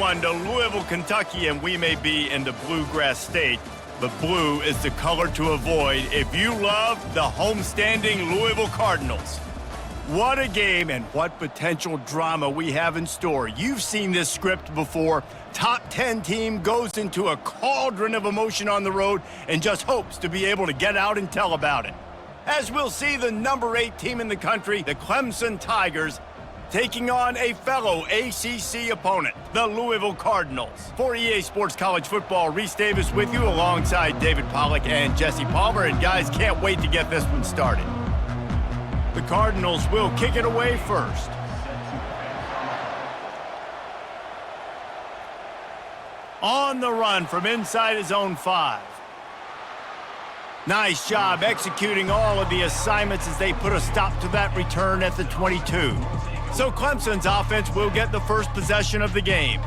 1 to Louisville, Kentucky, and we may be in the Bluegrass State, but blue is the color to avoid if you love the homestanding Louisville Cardinals. What a game and what potential drama we have in store. You've seen this script before. Top 10 team goes into a cauldron of emotion on the road and just hopes to be able to get out and tell about it. As we'll see the number 8 team in the country, the Clemson Tigers, taking on a fellow ACC opponent, the Louisville Cardinals. For EA Sports College Football, Reese Davis with you alongside David Pollack and Jesse Palmer. And guys, can't wait to get this one started. The Cardinals will kick it away first. On the run from inside his own 5. Nice job executing all of the assignments as they put a stop to that return at the 22. So Clemson's offense will get the first possession of the game.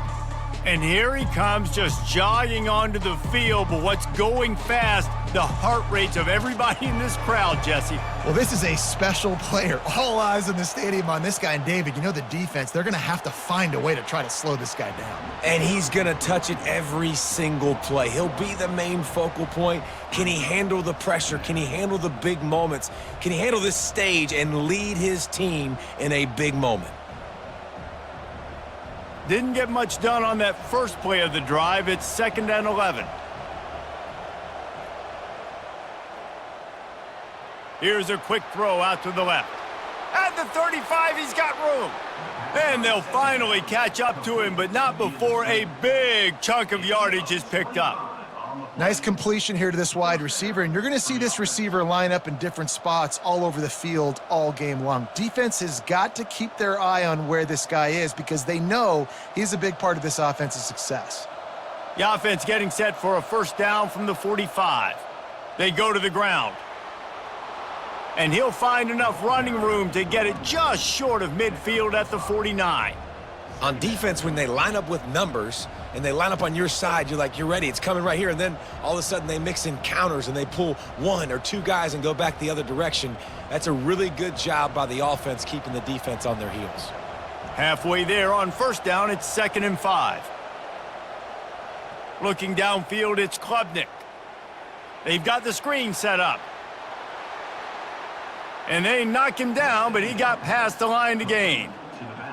And here he comes, just jogging onto the field, but what's going fast, the heart rates of everybody in this crowd, Jesse. Well, this is a special player. All eyes in the stadium on this guy. And David, you know the defense, they're going to have to find a way to try to slow this guy down. And he's going to touch it every single play. He'll be the main focal point. Can he handle the pressure? Can he handle the big moments? Can he handle this stage and lead his team in a big moment? Didn't get much done on that first play of the drive. It's 2nd and 11. Here's a quick throw out to the left. At the 35, he's got room. And they'll finally catch up to him, but not before a big chunk of yardage is picked up. Nice completion here to this wide receiver, and you're going to see this receiver line up in different spots all over the field all game long. Defense has got to keep their eye on where this guy is because they know he's a big part of this offense's success. The offense getting set for a first down from the 45. They go to the ground. And he'll find enough running room to get it just short of midfield at the 49. On defense, when they line up with numbers and they line up on your side, you're like, you're ready, it's coming right here. And then all of a sudden they mix in counters and they pull 1 or 2 guys and go back the other direction. That's a really good job by the offense keeping the defense on their heels. Halfway there on first down, it's 2nd and 5. Looking downfield, it's Klubnik. They've got the screen set up. And they knock him down, but he got past the line to gain.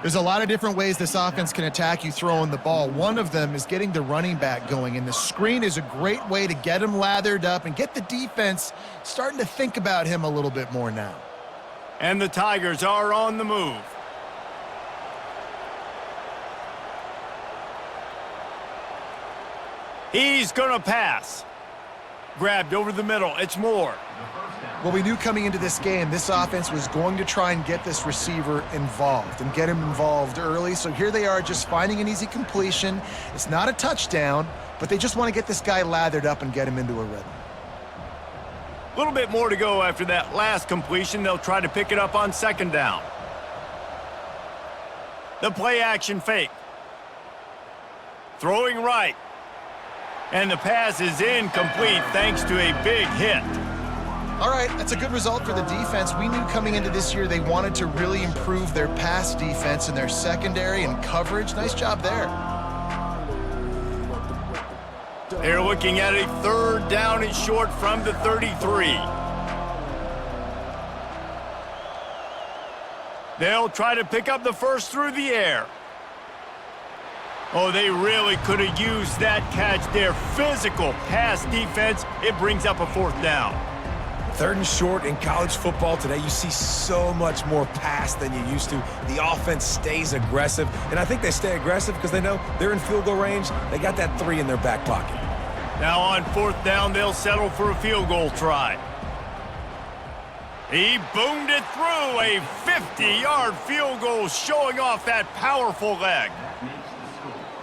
There's a lot of different ways this offense can attack you throwing the ball. One of them is getting the running back going, and the screen is a great way to get him lathered up and get the defense starting to think about him a little bit more now. And the Tigers are on the move. He's going to pass. Grabbed over the middle. It's Moore. Well, we knew coming into this game, this offense was going to try and get this receiver involved and get him involved early. So here they are just finding an easy completion. It's not a touchdown, but they just want to get this guy lathered up and get him into a rhythm. A little bit more to go after that last completion. They'll try to pick it up on 2nd down. The play action fake. Throwing right. And the pass is incomplete thanks to a big hit. All right, that's a good result for the defense. We knew coming into this year they wanted to really improve their pass defense and their secondary and coverage. Nice job there. They're looking at a 3rd down and short from the 33. They'll try to pick up the first through the air. Oh, they really could have used that catch there. Physical pass defense. It brings up a 4th down. 3rd and short in college football today, you see so much more pass than you used to. The offense stays aggressive, and I think they stay aggressive because they know they're in field goal range. They got that 3 in their back pocket. Now on 4th down, they'll settle for a field goal try. He boomed it through, a 50-yard field goal showing off that powerful leg.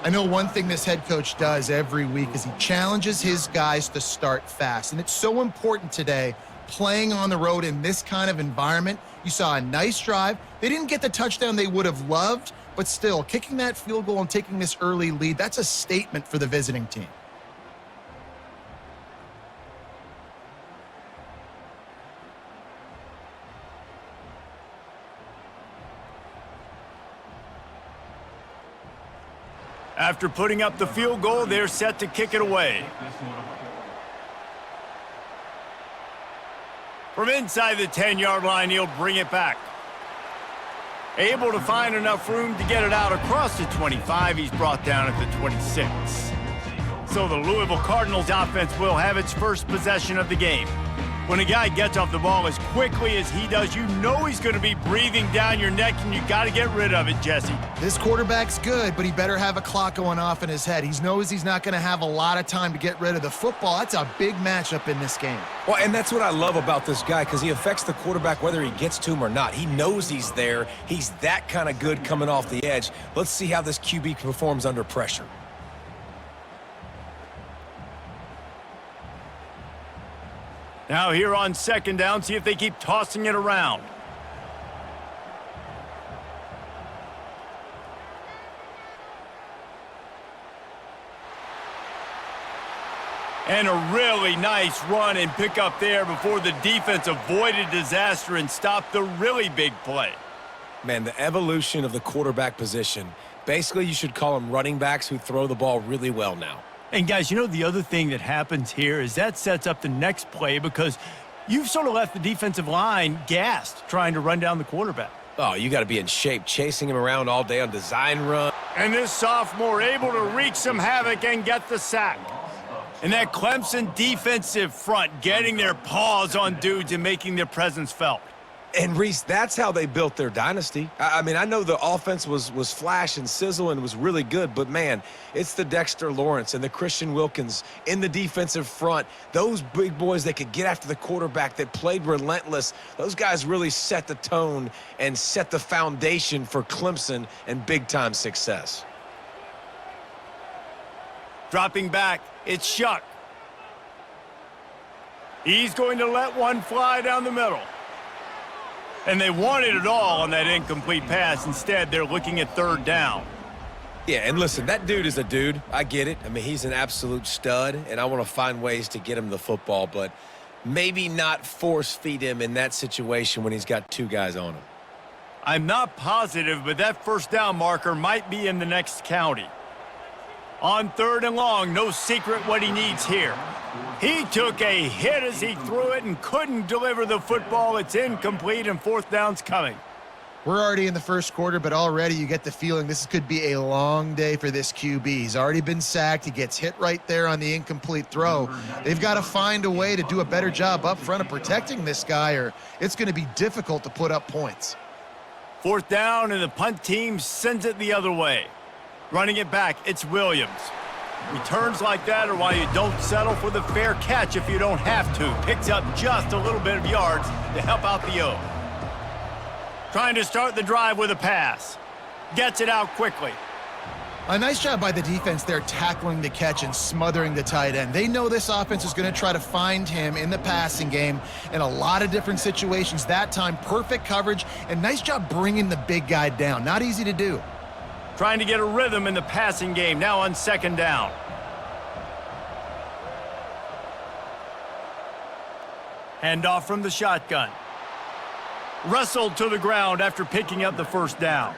I know one thing this head coach does every week is he challenges his guys to start fast, and it's so important today playing on the road in this kind of environment. You saw a nice drive. They didn't get the touchdown they would have loved, but still, kicking that field goal and taking this early lead, that's a statement for the visiting team. After putting up the field goal, they're set to kick it away. From inside the 10-yard line, he'll bring it back. Able to find enough room to get it out across the 25. He's brought down at the 26. So the Louisville Cardinals offense will have its first possession of the game. When a guy gets off the ball as quickly as he does, you know he's going to be breathing down your neck, and you got to get rid of it, Jesse. This quarterback's good, but he better have a clock going off in his head. He knows he's not going to have a lot of time to get rid of the football. That's a big matchup in this game. Well, and that's what I love about this guy, because he affects the quarterback whether he gets to him or not. He knows he's there. He's that kind of good coming off the edge. Let's see how this QB performs under pressure. Now here on second down, see if they keep tossing it around. And a really nice run and pick up there before the defense avoided disaster and stopped the really big play. Man, the evolution of the quarterback position. Basically, you should call them running backs who throw the ball really well now. And guys, you know the other thing that happens here is that sets up the next play because you've sort of left the defensive line gassed trying to run down the quarterback. Oh, you got to be in shape, chasing him around all day on design run. And this sophomore able to wreak some havoc and get the sack. And that Clemson defensive front getting their paws on dudes and making their presence felt. And, Reese, that's how they built their dynasty. I mean, I know the offense was flash and sizzle and was really good, but, man, it's the Dexter Lawrence and the Christian Wilkins in the defensive front. Those big boys that could get after the quarterback, that played relentless. Those guys really set the tone and set the foundation for Clemson and big-time success. Dropping back, it's Shuck. He's going to let one fly down the middle. And they wanted it all on that incomplete pass. Instead, they're looking at third down. Yeah, and listen, that dude is a dude. I get it. I mean, he's an absolute stud, and I want to find ways to get him the football, but maybe not force-feed him in that situation when he's got two guys on him. I'm not positive, but that first down marker might be in the next county. On third and long, no secret what he needs here. He took a hit as he threw it and couldn't deliver the football. It's incomplete, and fourth down's coming. We're already in the first quarter, but already you get the feeling this could be a long day for this QB. He's already been sacked. He gets hit right there on the incomplete throw. They've got to find a way to do a better job up front of protecting this guy, or it's going to be difficult to put up points. Fourth down, and the punt team sends it the other way. Running it back, it's Williams. Returns like that are why you don't settle for the fair catch if you don't have to. Picks up just a little bit of yards to help out the O. Trying to start the drive with a pass. Gets it out quickly. A nice job by the defense there tackling the catch and smothering the tight end. They know this offense is going to try to find him in the passing game in a lot of different situations. That time, perfect coverage, and nice job bringing the big guy down. Not easy to do. Trying to get a rhythm in the passing game, now on second down. Handoff from the shotgun. Wrestled to the ground after picking up the first down.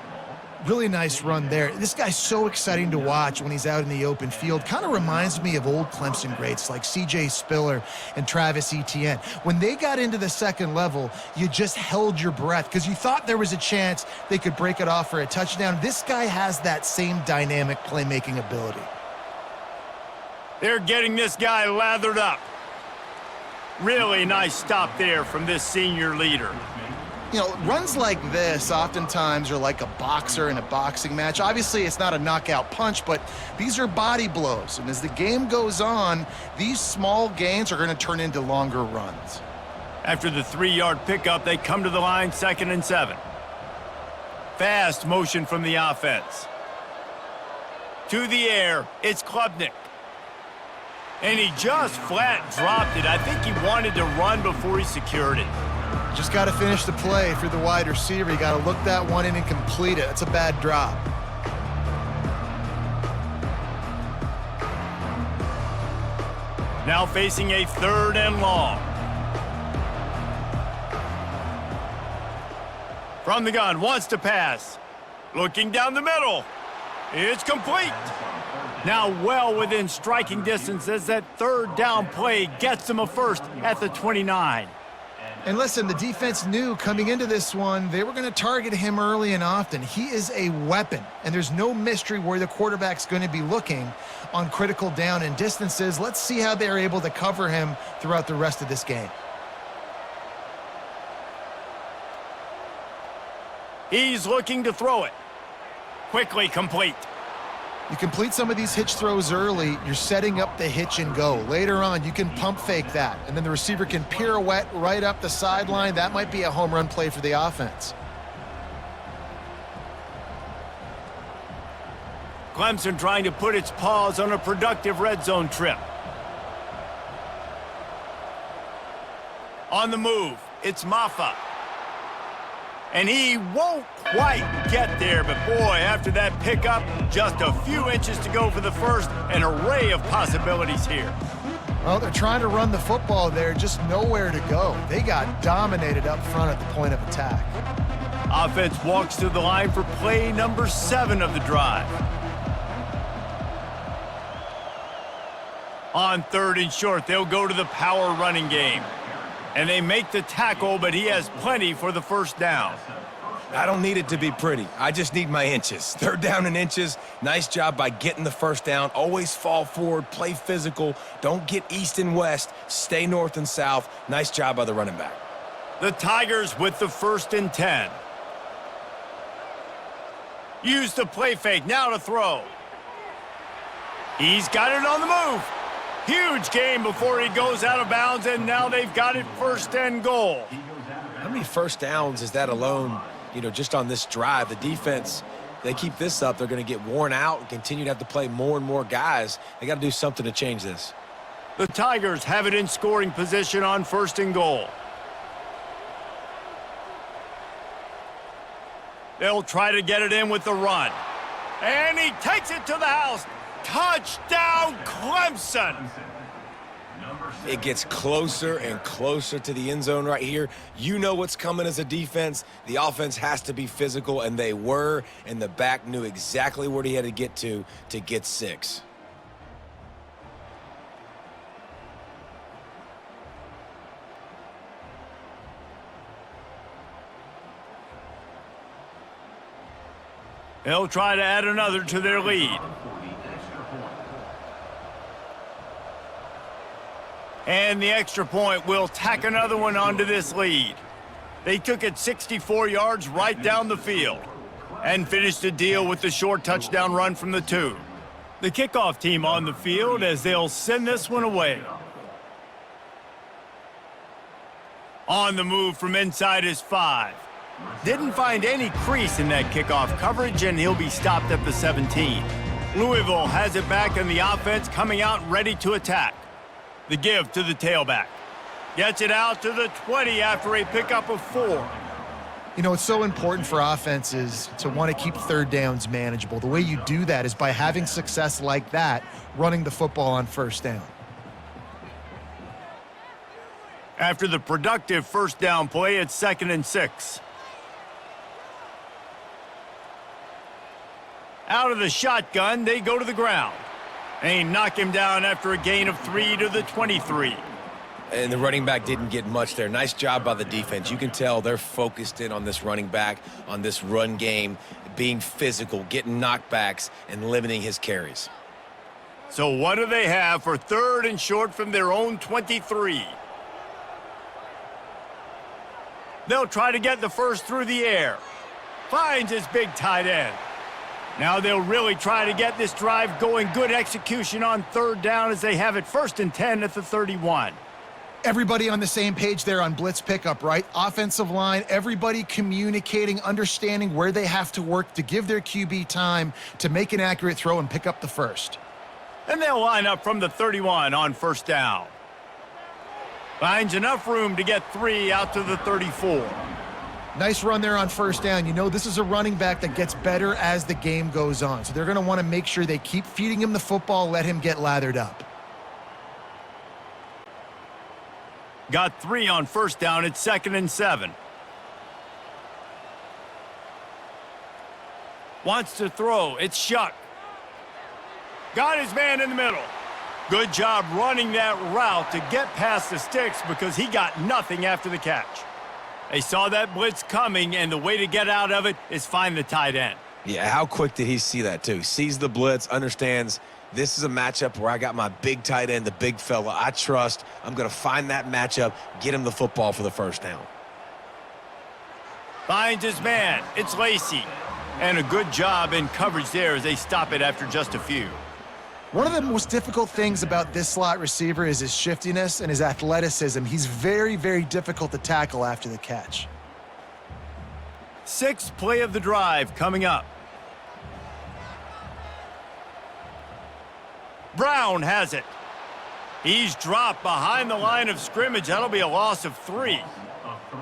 Really nice run there. This guy's so exciting to watch when he's out in the open field. Kind of reminds me of old Clemson greats like C.J. Spiller and Travis Etienne. When they got into the second level, you just held your breath because you thought there was a chance they could break it off for a touchdown. This guy has that same dynamic playmaking ability. They're getting this guy lathered up. Really nice stop there from this senior leader. You know, runs like this oftentimes are like a boxer in a boxing match. Obviously, it's not a knockout punch, but these are body blows. And as the game goes on, these small gains are going to turn into longer runs. After the 3-yard pickup, they come to the line, 2nd and 7. Fast motion from the offense. To the air, it's Klubnik. And he just flat dropped it. I think he wanted to run before he secured it. Just got to finish the play for the wide receiver. You got to look that one in and complete it. It's a bad drop. Now facing a 3rd and long. From the gun, wants to pass. Looking down the middle. It's complete. Now well within striking distance as that third down play gets them a first at the 29. And listen, the defense knew coming into this one, they were going to target him early and often. He is a weapon, and there's no mystery where the quarterback's going to be looking on critical down and distances. Let's see how they're able to cover him throughout the rest of this game. He's looking to throw it. Quickly complete. You complete some of these hitch throws early, you're setting up the hitch and go. Later on, you can pump fake that, and then the receiver can pirouette right up the sideline. That might be a home run play for the offense. Clemson trying to put its paws on a productive red zone trip. On the move, it's Maffa. And he won't quite get there, but boy, after that pickup, just a few inches to go for the first, an array of possibilities here. Well, they're trying to run the football there, just nowhere to go. They got dominated up front at the point of attack. Offense walks to the line for play number 7 of the drive. On 3rd and short, they'll go to the power running game. And they make the tackle, but he has plenty for the first down. I don't need it to be pretty. I just need my inches. 3rd down and inches. Nice job by getting the first down. Always fall forward, play physical. Don't get east and west. Stay north and south. Nice job by the running back. The Tigers with the 1st and 10. Use the play fake, now to throw. He's got it on the move. Huge gain before he goes out of bounds, and now they've got it 1st and goal. How many first downs is that alone, just on this drive? The defense, they keep this up, they're going to get worn out and continue to have to play more and more guys. They got to do something to change this. The Tigers have it in scoring position on 1st and goal. They'll try to get it in with the run. And he takes it to the house. Touchdown, Clemson! It gets closer and closer to the end zone right here. You know what's coming as a defense. The offense has to be physical, and they were, and the back knew exactly where he had to get 6. They'll try to add another to their lead. And the extra point will tack another one onto this lead. They took it 64 yards right down the field and finished the deal with the short touchdown run from the 2. The kickoff team on the field as they'll send this one away. On the move from inside his 5. Didn't find any crease in that kickoff coverage, and he'll be stopped at the 17. Louisville has it back, and the offense coming out ready to attack. The give to the tailback. Gets it out to the 20 after a pickup of 4. It's so important for offenses to want to keep 3rd downs manageable. The way you do that is by having success like that, running the football on 1st down. After the productive 1st down play, it's 2nd and 6. Out of the shotgun, they go to the ground. They knock him down after a gain of 3 to the 23. And the running back didn't get much there. Nice job by the defense. You can tell they're focused in on this running back, on this run game, being physical, getting knockbacks, and limiting his carries. So what do they have for 3rd and short from their own 23? They'll try to get the first through the air. Finds his big tight end. Now they'll really try to get this drive going. Good execution on 3rd down as they have it 1st and 10 at the 31. Everybody on the same page there on blitz pickup, right? Offensive line, everybody communicating, understanding where they have to work to give their QB time to make an accurate throw and pick up the first. And they'll line up from the 31 on 1st down. Finds enough room to get 3 out to the 34. Nice run there on 1st down. This is a running back that gets better as the game goes on. So they're going to want to make sure they keep feeding him the football, let him get lathered up. Got 3 on 1st down. It's 2nd and 7. Wants to throw. It's Shuck. Got his man in the middle. Good job running that route to get past the sticks because he got nothing after the catch. They saw that blitz coming, and the way to get out of it is find the tight end. Yeah, how quick did he see that, too? Sees the blitz, understands this is a matchup where I got my big tight end, the big fella I trust. I'm going to find that matchup, get him the football for the first down. Finds his man. It's Lacey. And a good job in coverage there as they stop it after just a few. One of the most difficult things about this slot receiver is his shiftiness and his athleticism. He's very, very difficult to tackle after the catch. Sixth play of the drive coming up. Brown has it. He's dropped behind the line of scrimmage. That'll be a loss of 3.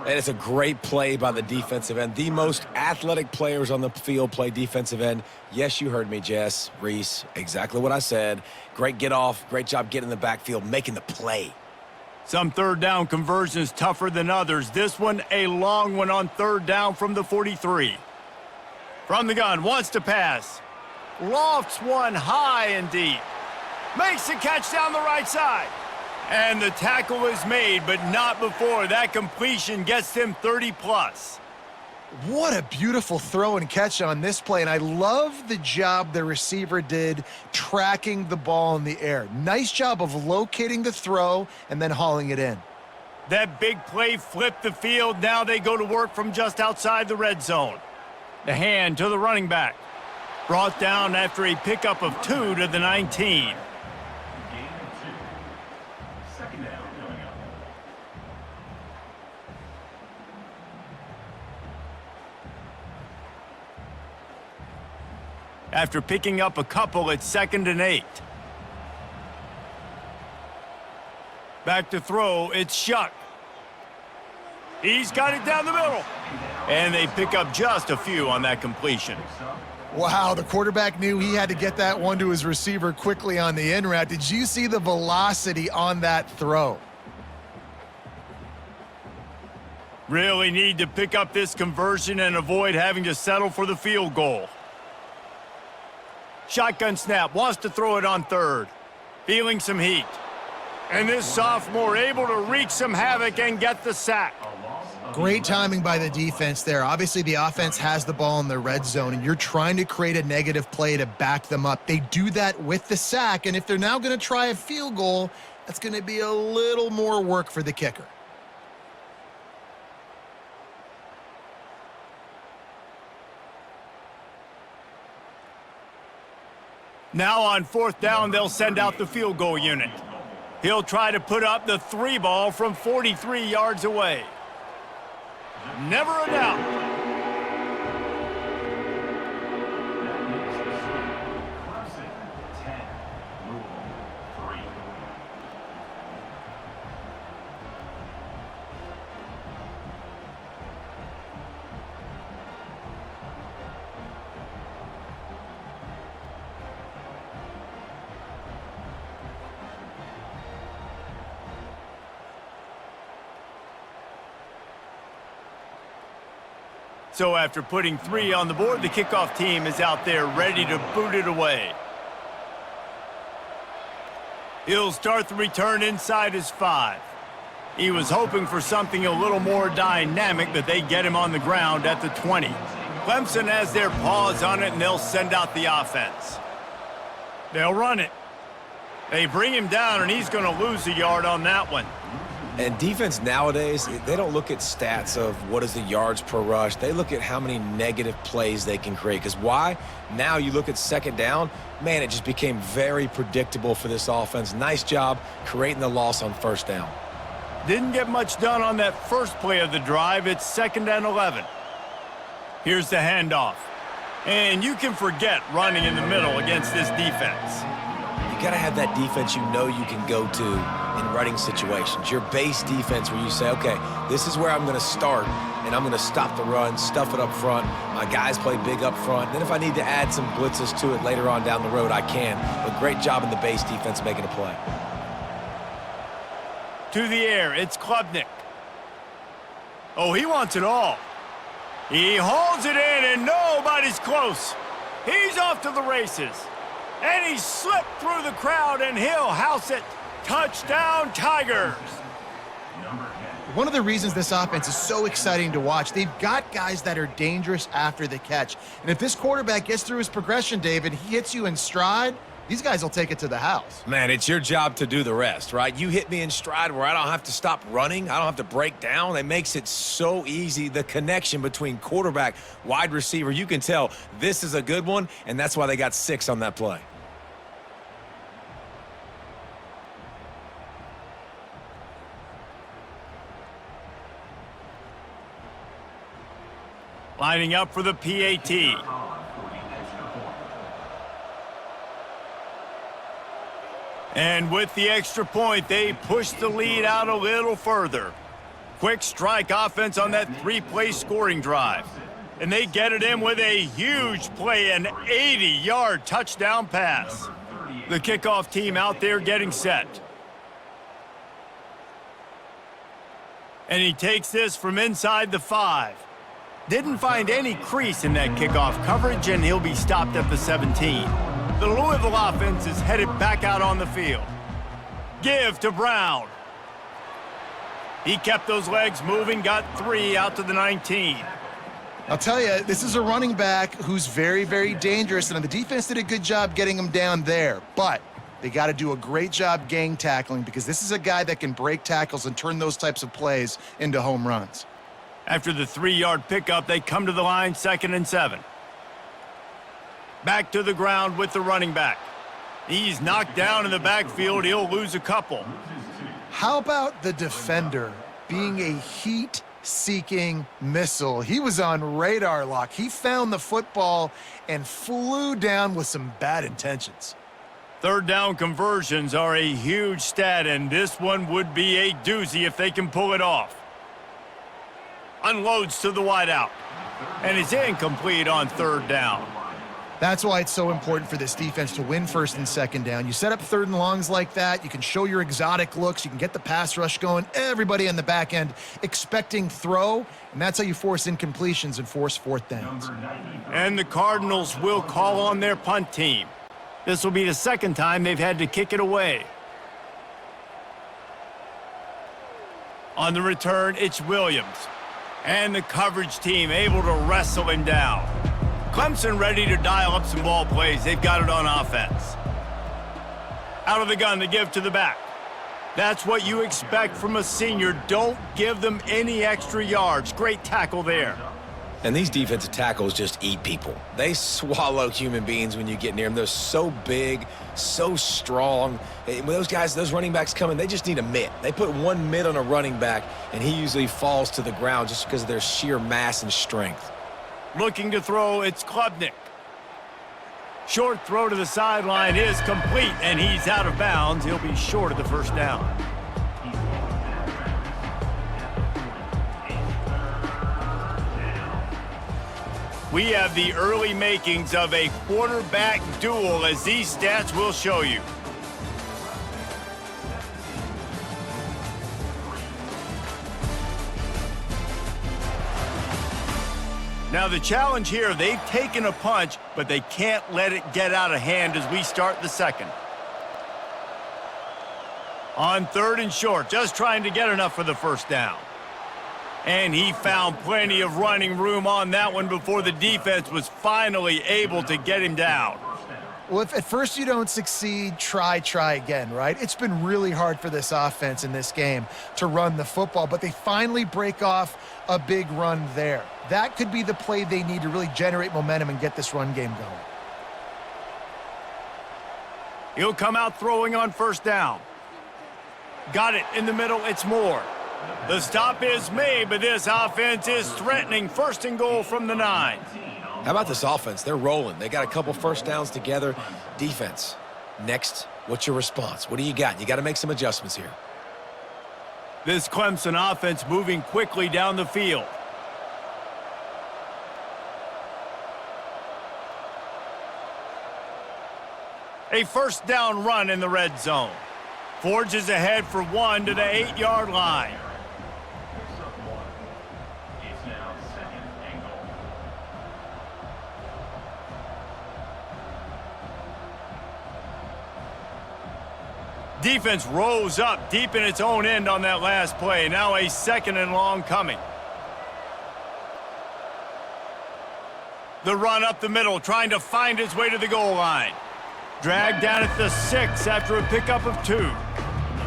And it's a great play by the defensive end. The most athletic players on the field play defensive end. Yes, you heard me, Jess, Reese, exactly what I said. Great get off, great job getting in the backfield, making the play. Some third down conversions tougher than others. This one, a long one on third down from the 43. From the gun, wants to pass. Lofts one high and deep. Makes the catch down the right side. And the tackle is made, but not before that completion gets them 30+. What a beautiful throw and catch on this play, and I love the job the receiver did tracking the ball in the air. Nice job of locating the throw and then hauling it in. That big play flipped the field. Now they go to work from just outside the red zone. The hand to the running back. Brought down after a pickup of 2 to the 19. After picking up a couple, it's 2nd and 8. Back to throw, it's Shuck. He's got it down the middle. And they pick up just a few on that completion. Wow, the quarterback knew he had to get that one to his receiver quickly on the in route. Did you see the velocity on that throw? Really need to pick up this conversion and avoid having to settle for the field goal. Shotgun snap, wants to throw it on third. Feeling some heat. And this sophomore able to wreak some havoc and get the sack. Great timing by the defense there. Obviously, the offense has the ball in the red zone, and you're trying to create a negative play to back them up. They do that with the sack, and if they're now going to try a field goal, that's going to be a little more work for the kicker. Now on 4th down, they'll send out the field goal unit. He'll try to put up the 3 ball from 43 yards away. Never a doubt. So after putting 3 on the board, the kickoff team is out there ready to boot it away. He'll start the return inside his 5. He was hoping for something a little more dynamic, but they get him on the ground at the 20. Clemson has their paws on it, and they'll send out the offense. They'll run it. They bring him down, and he's going to lose a yard on that one. And defense nowadays, they don't look at stats of what is the yards per rush. They look at how many negative plays they can create. Because why? Now you look at 2nd down, man, it just became very predictable for this offense. Nice job creating the loss on 1st down. Didn't get much done on that first play of the drive. It's 2nd and 11. Here's the handoff. And you can forget running in the middle against this defense. You got to have that defense you know you can go to in running situations. Your base defense where you say, okay, this is where I'm going to start, and I'm going to stop the run, stuff it up front. My guys play big up front. Then if I need to add some blitzes to it later on down the road, I can. But great job in the base defense making a play. To the air, it's Klubnik. Oh, he wants it all. He hauls it in, and nobody's close. He's off to the races. And he slipped through the crowd, and he'll house it. Touchdown, Tigers. One of the reasons this offense is so exciting to watch, they've got guys that are dangerous after the catch. And if this quarterback gets through his progression, David, he hits you in stride, these guys will take it to the house. Man, it's your job to do the rest, right? You hit me in stride where I don't have to stop running. I don't have to break down. It makes it so easy. The connection between quarterback, wide receiver, you can tell this is a good one, and that's why they got 6 on that play. Lining up for the PAT. And with the extra point, they push the lead out a little further. Quick strike offense on that 3-play scoring drive. And they get it in with a huge play, an 80-yard touchdown pass. The kickoff team out there getting set. And he takes this from inside the 5. Didn't find any crease in that kickoff coverage, and he'll be stopped at the 17. The Louisville offense is headed back out on the field. Give to Brown. He kept those legs moving, got 3 out to the 19. I'll tell you, this is a running back who's very, very dangerous, and the defense did a good job getting him down there. But they got to do a great job gang tackling, because this is a guy that can break tackles and turn those types of plays into home runs. After the 3-yard pickup, they come to the line, 2nd and 7. Back to the ground with the running back. He's knocked down in the backfield. He'll lose a couple. How about the defender being a heat-seeking missile? He was on radar lock. He found the football and flew down with some bad intentions. 3rd down conversions are a huge stat, and this one would be a doozy if they can pull it off. Unloads to the wideout, and is incomplete on 3rd down. That's why it's so important for this defense to win 1st and 2nd down. You set up 3rd and longs like that, you can show your exotic looks, you can get the pass rush going, everybody on the back end expecting throw, and that's how you force incompletions and force 4th downs. And the Cardinals will call on their punt team. This will be the 2nd time they've had to kick it away. On the return, it's Williams. And the coverage team able to wrestle him down. Clemson ready to dial up some ball plays. They've got it on offense. Out of the gun to give to the back. That's what you expect from a senior. Don't give them any extra yards. Great tackle there. And these defensive tackles just eat people. They swallow human beings when you get near them. They're so big, so strong. When those guys, those running backs come in, they just need a mitt. They put one mitt on a running back, and he usually falls to the ground just because of their sheer mass and strength. Looking to throw, it's Klubnik. Short throw to the sideline is complete, and he's out of bounds. He'll be short of the 1st down. We have the early makings of a quarterback duel, as these stats will show you. Now the challenge here, they've taken a punch, but they can't let it get out of hand as we start the 2nd. On 3rd and short, just trying to get enough for the 1st down. And he found plenty of running room on that one before the defense was finally able to get him down. Well, if at first you don't succeed, try again, right? It's been really hard for this offense in this game to run the football, but they finally break off a big run there. That could be the play they need to really generate momentum and get this run game going. He'll come out throwing on 1st down. Got it in the middle, it's Moore. The stop is made, but this offense is threatening. 1st and goal from the 9. How about this offense? They're rolling. They got a couple 1st downs together. Defense. Next, what's your response? What do you got? You got to make some adjustments here. This Clemson offense moving quickly down the field. A 1st down run in the red zone. Forges ahead for 1 to the 8-yard line. Defense rolls up deep in its own end on that last play. Now a 2nd and long coming. The run up the middle, trying to find his way to the goal line. Dragged down at the 6 after a pickup of 2.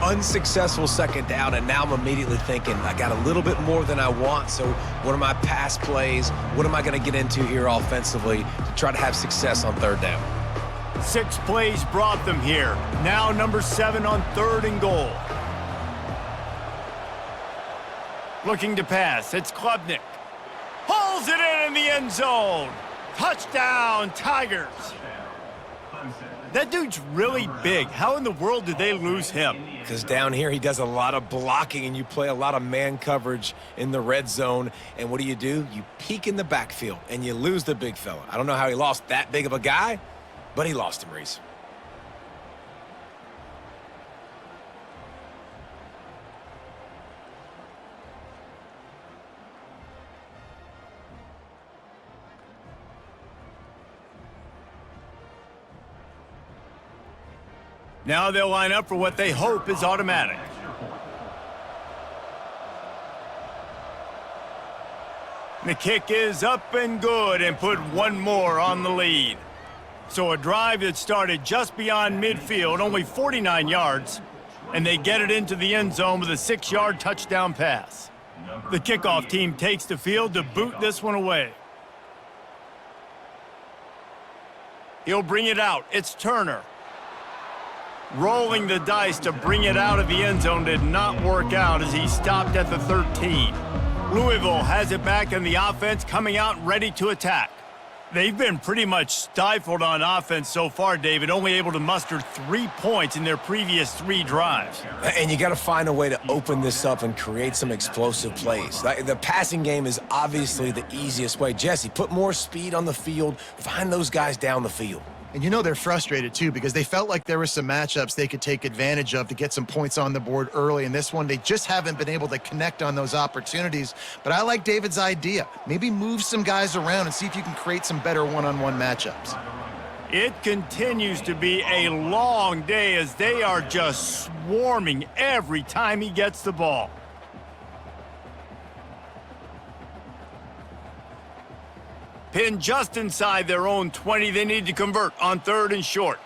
Unsuccessful 2nd down, and now I'm immediately thinking, I got a little bit more than I want, so what are my pass plays? What am I going to get into here offensively to try to have success on 3rd down? 6 plays brought them here. Now number 7 on 3rd and goal. Looking to pass. It's Klubnik. Pulls it in the end zone. Touchdown, Tigers. That dude's really big. How in the world did they lose him? Because down here he does a lot of blocking, and you play a lot of man coverage in the red zone. And what do? You peek in the backfield, and you lose the big fella. I don't know how he lost that big of a guy, but he lost him, Reese. Now they'll line up for what they hope is automatic. The kick is up and good and put one more on the lead. So a drive that started just beyond midfield, only 49 yards, and they get it into the end zone with a 6-yard touchdown pass. The kickoff team takes the field to boot this one away. He'll bring it out. It's Turner. Rolling the dice to bring it out of the end zone did not work out as he stopped at the 13. Louisville has it back in the offense, coming out ready to attack. They've been pretty much stifled on offense so far, David, only able to muster 3 points in their previous 3 drives. And you got to find a way to open this up and create some explosive plays. The passing game is obviously the easiest way. Jesse, put more speed on the field, find those guys down the field. And you know they're frustrated, too, because they felt like there were some matchups they could take advantage of to get some points on the board early. In this one, they just haven't been able to connect on those opportunities. But I like David's idea. Maybe move some guys around and see if you can create some better one-on-one matchups. It continues to be a long day as they are just swarming every time he gets the ball. Pinned just inside their own 20. They need to convert on 3rd and short.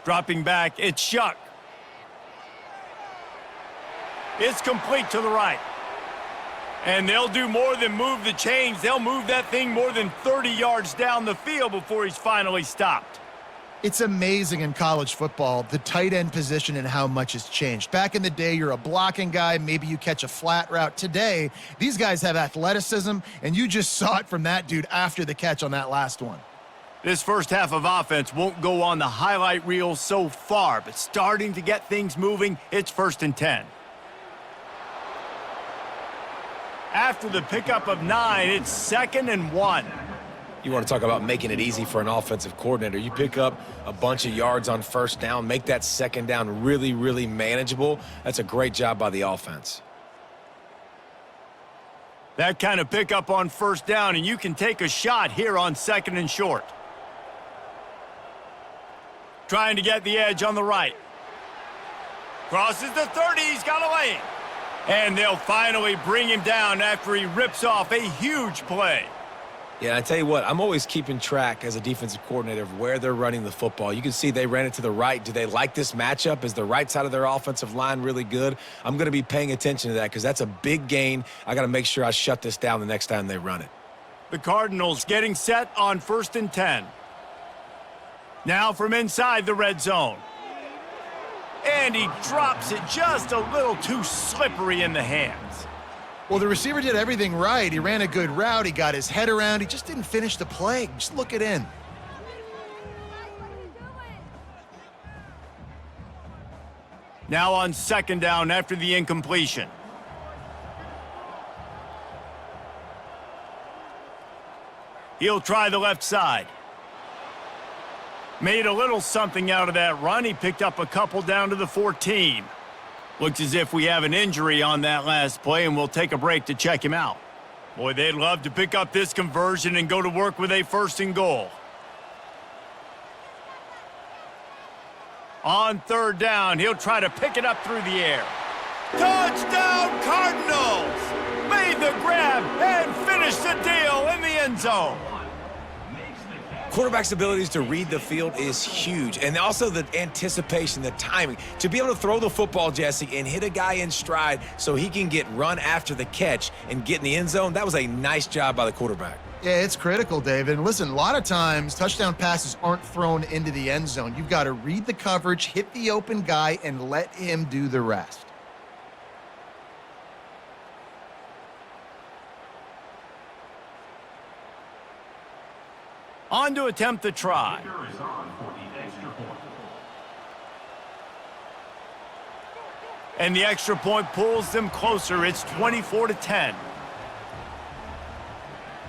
Dropping back, it's Shuck. It's complete to the right. And they'll do more than move the chains. They'll move that thing more than 30 yards down the field before he's finally stopped. It's amazing in college football, the tight end position and how much has changed. Back in the day, you're a blocking guy. Maybe you catch a flat route. Today, these guys have athleticism, and you just saw it from that dude after the catch on that last one. This first half of offense won't go on the highlight reel so far, but starting to get things moving, it's 1st and 10. After the pickup of 9, it's 2nd and 1. You want to talk about making it easy for an offensive coordinator. You pick up a bunch of yards on 1st down, make that 2nd down really, really manageable. That's a great job by the offense. That kind of pickup on 1st down, and you can take a shot here on 2nd and short. Trying to get the edge on the right. Crosses the 30, he's got a lane. And they'll finally bring him down after he rips off a huge play. Yeah, I tell you what, I'm always keeping track as a defensive coordinator of where they're running the football. You can see they ran it to the right. Do they like this matchup? Is the right side of their offensive line really good? I'm going to be paying attention to that because that's a big gain. I got to make sure I shut this down the next time they run it. The Cardinals getting set on 1st and 10. Now from inside the red zone. And he drops it just a little too slippery in the hands. Well, the receiver did everything right. He ran a good route. He got his head around. He just didn't finish the play. Just look it in. Now on 2nd down after the incompletion. He'll try the left side. Made a little something out of that run. He picked up a couple down to the 14. Looks as if we have an injury on that last play, and we'll take a break to check him out. Boy, they'd love to pick up this conversion and go to work with a 1st and goal. On third down, he'll try to pick it up through the air. Touchdown, Cardinals! Made the grab and finished the deal in the end zone. Quarterback's abilities to read the field is huge, and also the anticipation, the timing. To be able to throw the football, Jesse, and hit a guy in stride so he can get run after the catch and get in the end zone, that was a nice job by the quarterback. Yeah, it's critical, David. And listen, a lot of times touchdown passes aren't thrown into the end zone. You've got to read the coverage, hit the open guy, and let him do the rest. On to attempt the try. And the extra point pulls them closer. It's 24-10.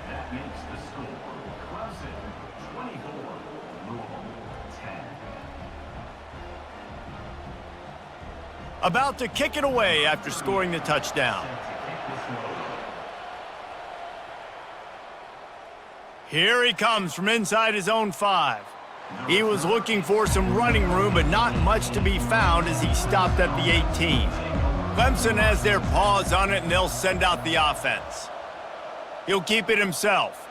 That makes the score Clemson 24, Louisville 10. About to kick it away after scoring the touchdown. Here he comes from inside his own 5. He was looking for some running room, but not much to be found as he stopped at the 18. Clemson has their paws on it, and they'll send out the offense. He'll keep it himself.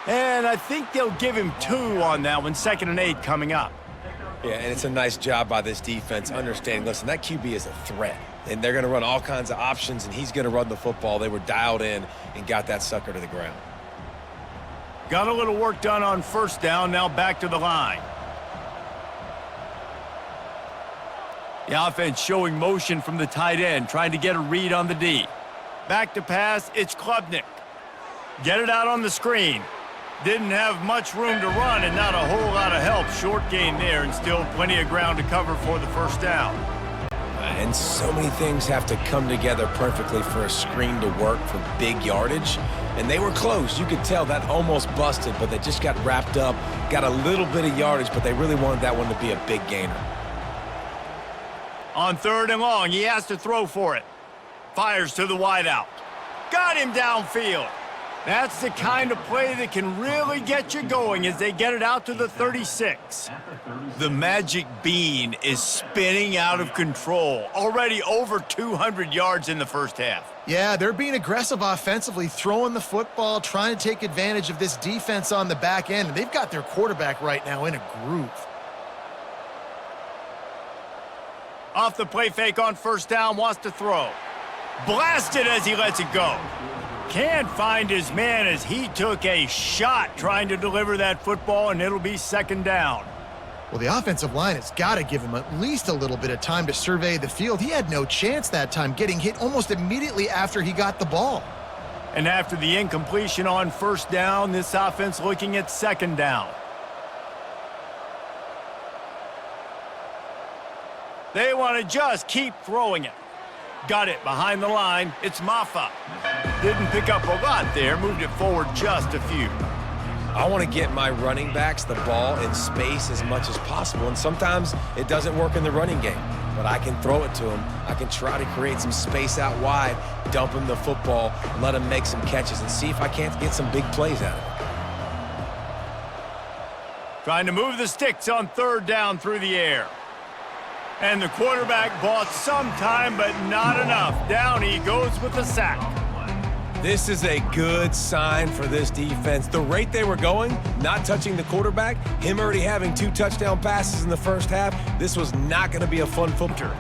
And I think they'll give him 2 on that one, 2nd and 8 coming up. Yeah, and it's a nice job by this defense understanding, listen, that QB is a threat, and they're going to run all kinds of options, and he's going to run the football. They were dialed in and got that sucker to the ground. Got a little work done on first down, now back to the line. The offense showing motion from the tight end, trying to get a read on the D. Back to pass, it's Klubnik. Get it out on the screen. Didn't have much room to run and not a whole lot of help. Short gain there and still plenty of ground to cover for the first down. And so many things have to come together perfectly for a screen to work for big yardage. And they were close. You could tell that almost busted, but they just got wrapped up, got a little bit of yardage, but they really wanted that one to be a big gainer. On 3rd and long, he has to throw for it. Fires to the wideout. Got him downfield. That's the kind of play that can really get you going as they get it out to the 36. The magic bean is spinning out of control. Already over 200 yards in the first half. Yeah, they're being aggressive offensively, throwing the football, trying to take advantage of this defense on the back end. And they've got their quarterback right now in a groove. Off the play fake on first down, wants to throw. Blasted as he lets it go. Can't find his man as he took a shot trying to deliver that football, and it'll be 2nd down. Well, the offensive line has got to give him at least a little bit of time to survey the field. He had no chance that time, getting hit almost immediately after he got the ball. And after the incompletion on first down, this offense looking at 2nd down. They want to just keep throwing it. Got it behind the line. It's Maffa. Didn't pick up a lot there. Moved it forward just a few. I want to get my running backs the ball in space as much as possible, and sometimes it doesn't work in the running game, but I can throw it to him. I can try to create some space out wide, dump him the football, let him make some catches, and see if I can't get some big plays out of it. Trying to move the sticks on 3rd down through the air. And the quarterback bought some time, but not enough. Down he goes with the sack. This is a good sign for this defense. The rate they were going, not touching the quarterback, him already having 2 touchdown passes in the first half, this was not going to be a fun football.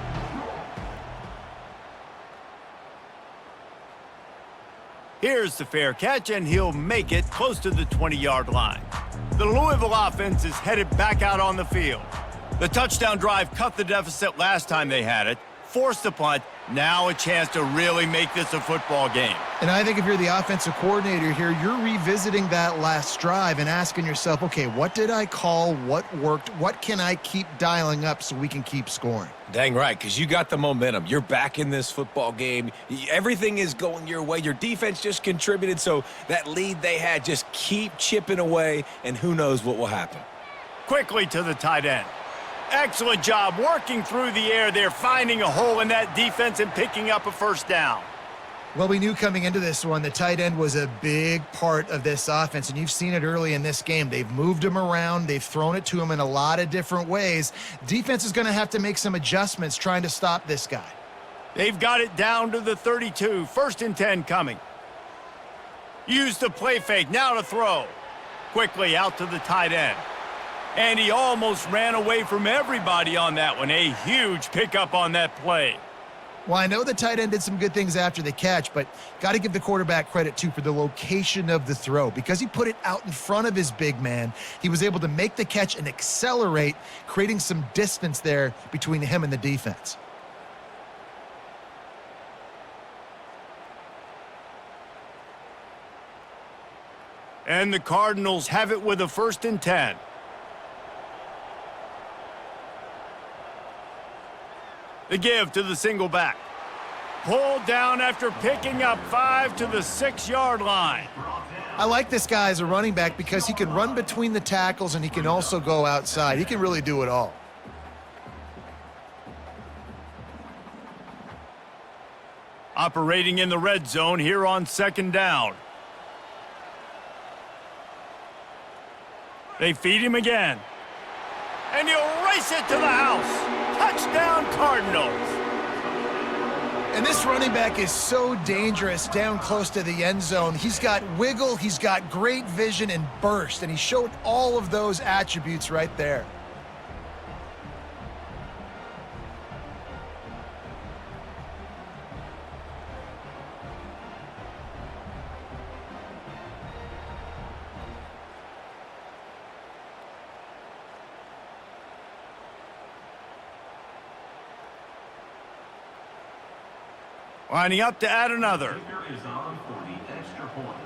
Here's the fair catch, and he'll make it close to the 20-yard line. The Louisville offense is headed back out on the field. The touchdown drive cut the deficit last time they had it, forced the punt, now a chance to really make this a football game. And I think if you're the offensive coordinator here, you're revisiting that last drive and asking yourself, okay, what did I call? What worked? What can I keep dialing up so we can keep scoring? Dang right, because you got the momentum. You're back in this football game. Everything is going your way. Your defense just contributed, so that lead they had, just keep chipping away, and who knows what will happen. Quickly to the tight end. Excellent job working through the air there, finding a hole in that defense and picking up a first down. Well, we knew coming into this one, the tight end was a big part of this offense, and you've seen it early in this game. They've moved him around. They've thrown it to him in a lot of different ways. Defense is going to have to make some adjustments trying to stop this guy. They've got it down to the 32. 1st and 10 coming. Use the play fake. Now to throw. Quickly out to the tight end. And he almost ran away from everybody on that one. A huge pickup on that play. Well, I know the tight end did some good things after the catch, but got to give the quarterback credit, too, for the location of the throw. Because he put it out in front of his big man, he was able to make the catch and accelerate, creating some distance there between him and the defense. And the Cardinals have it with a 1st and 10. The give to the single back. Pulled down after picking up 5 to the 6-yard line. I like this guy as a running back because he can run between the tackles and he can also go outside. He can really do it all. Operating in the red zone here on 2nd down. They feed him again. And he'll race it to the house. Touchdown, Cardinals. And this running back is so dangerous down close to the end zone. He's got wiggle, he's got great vision and burst, and he showed all of those attributes right there. Lining up to add another. Kicker is on for the extra point.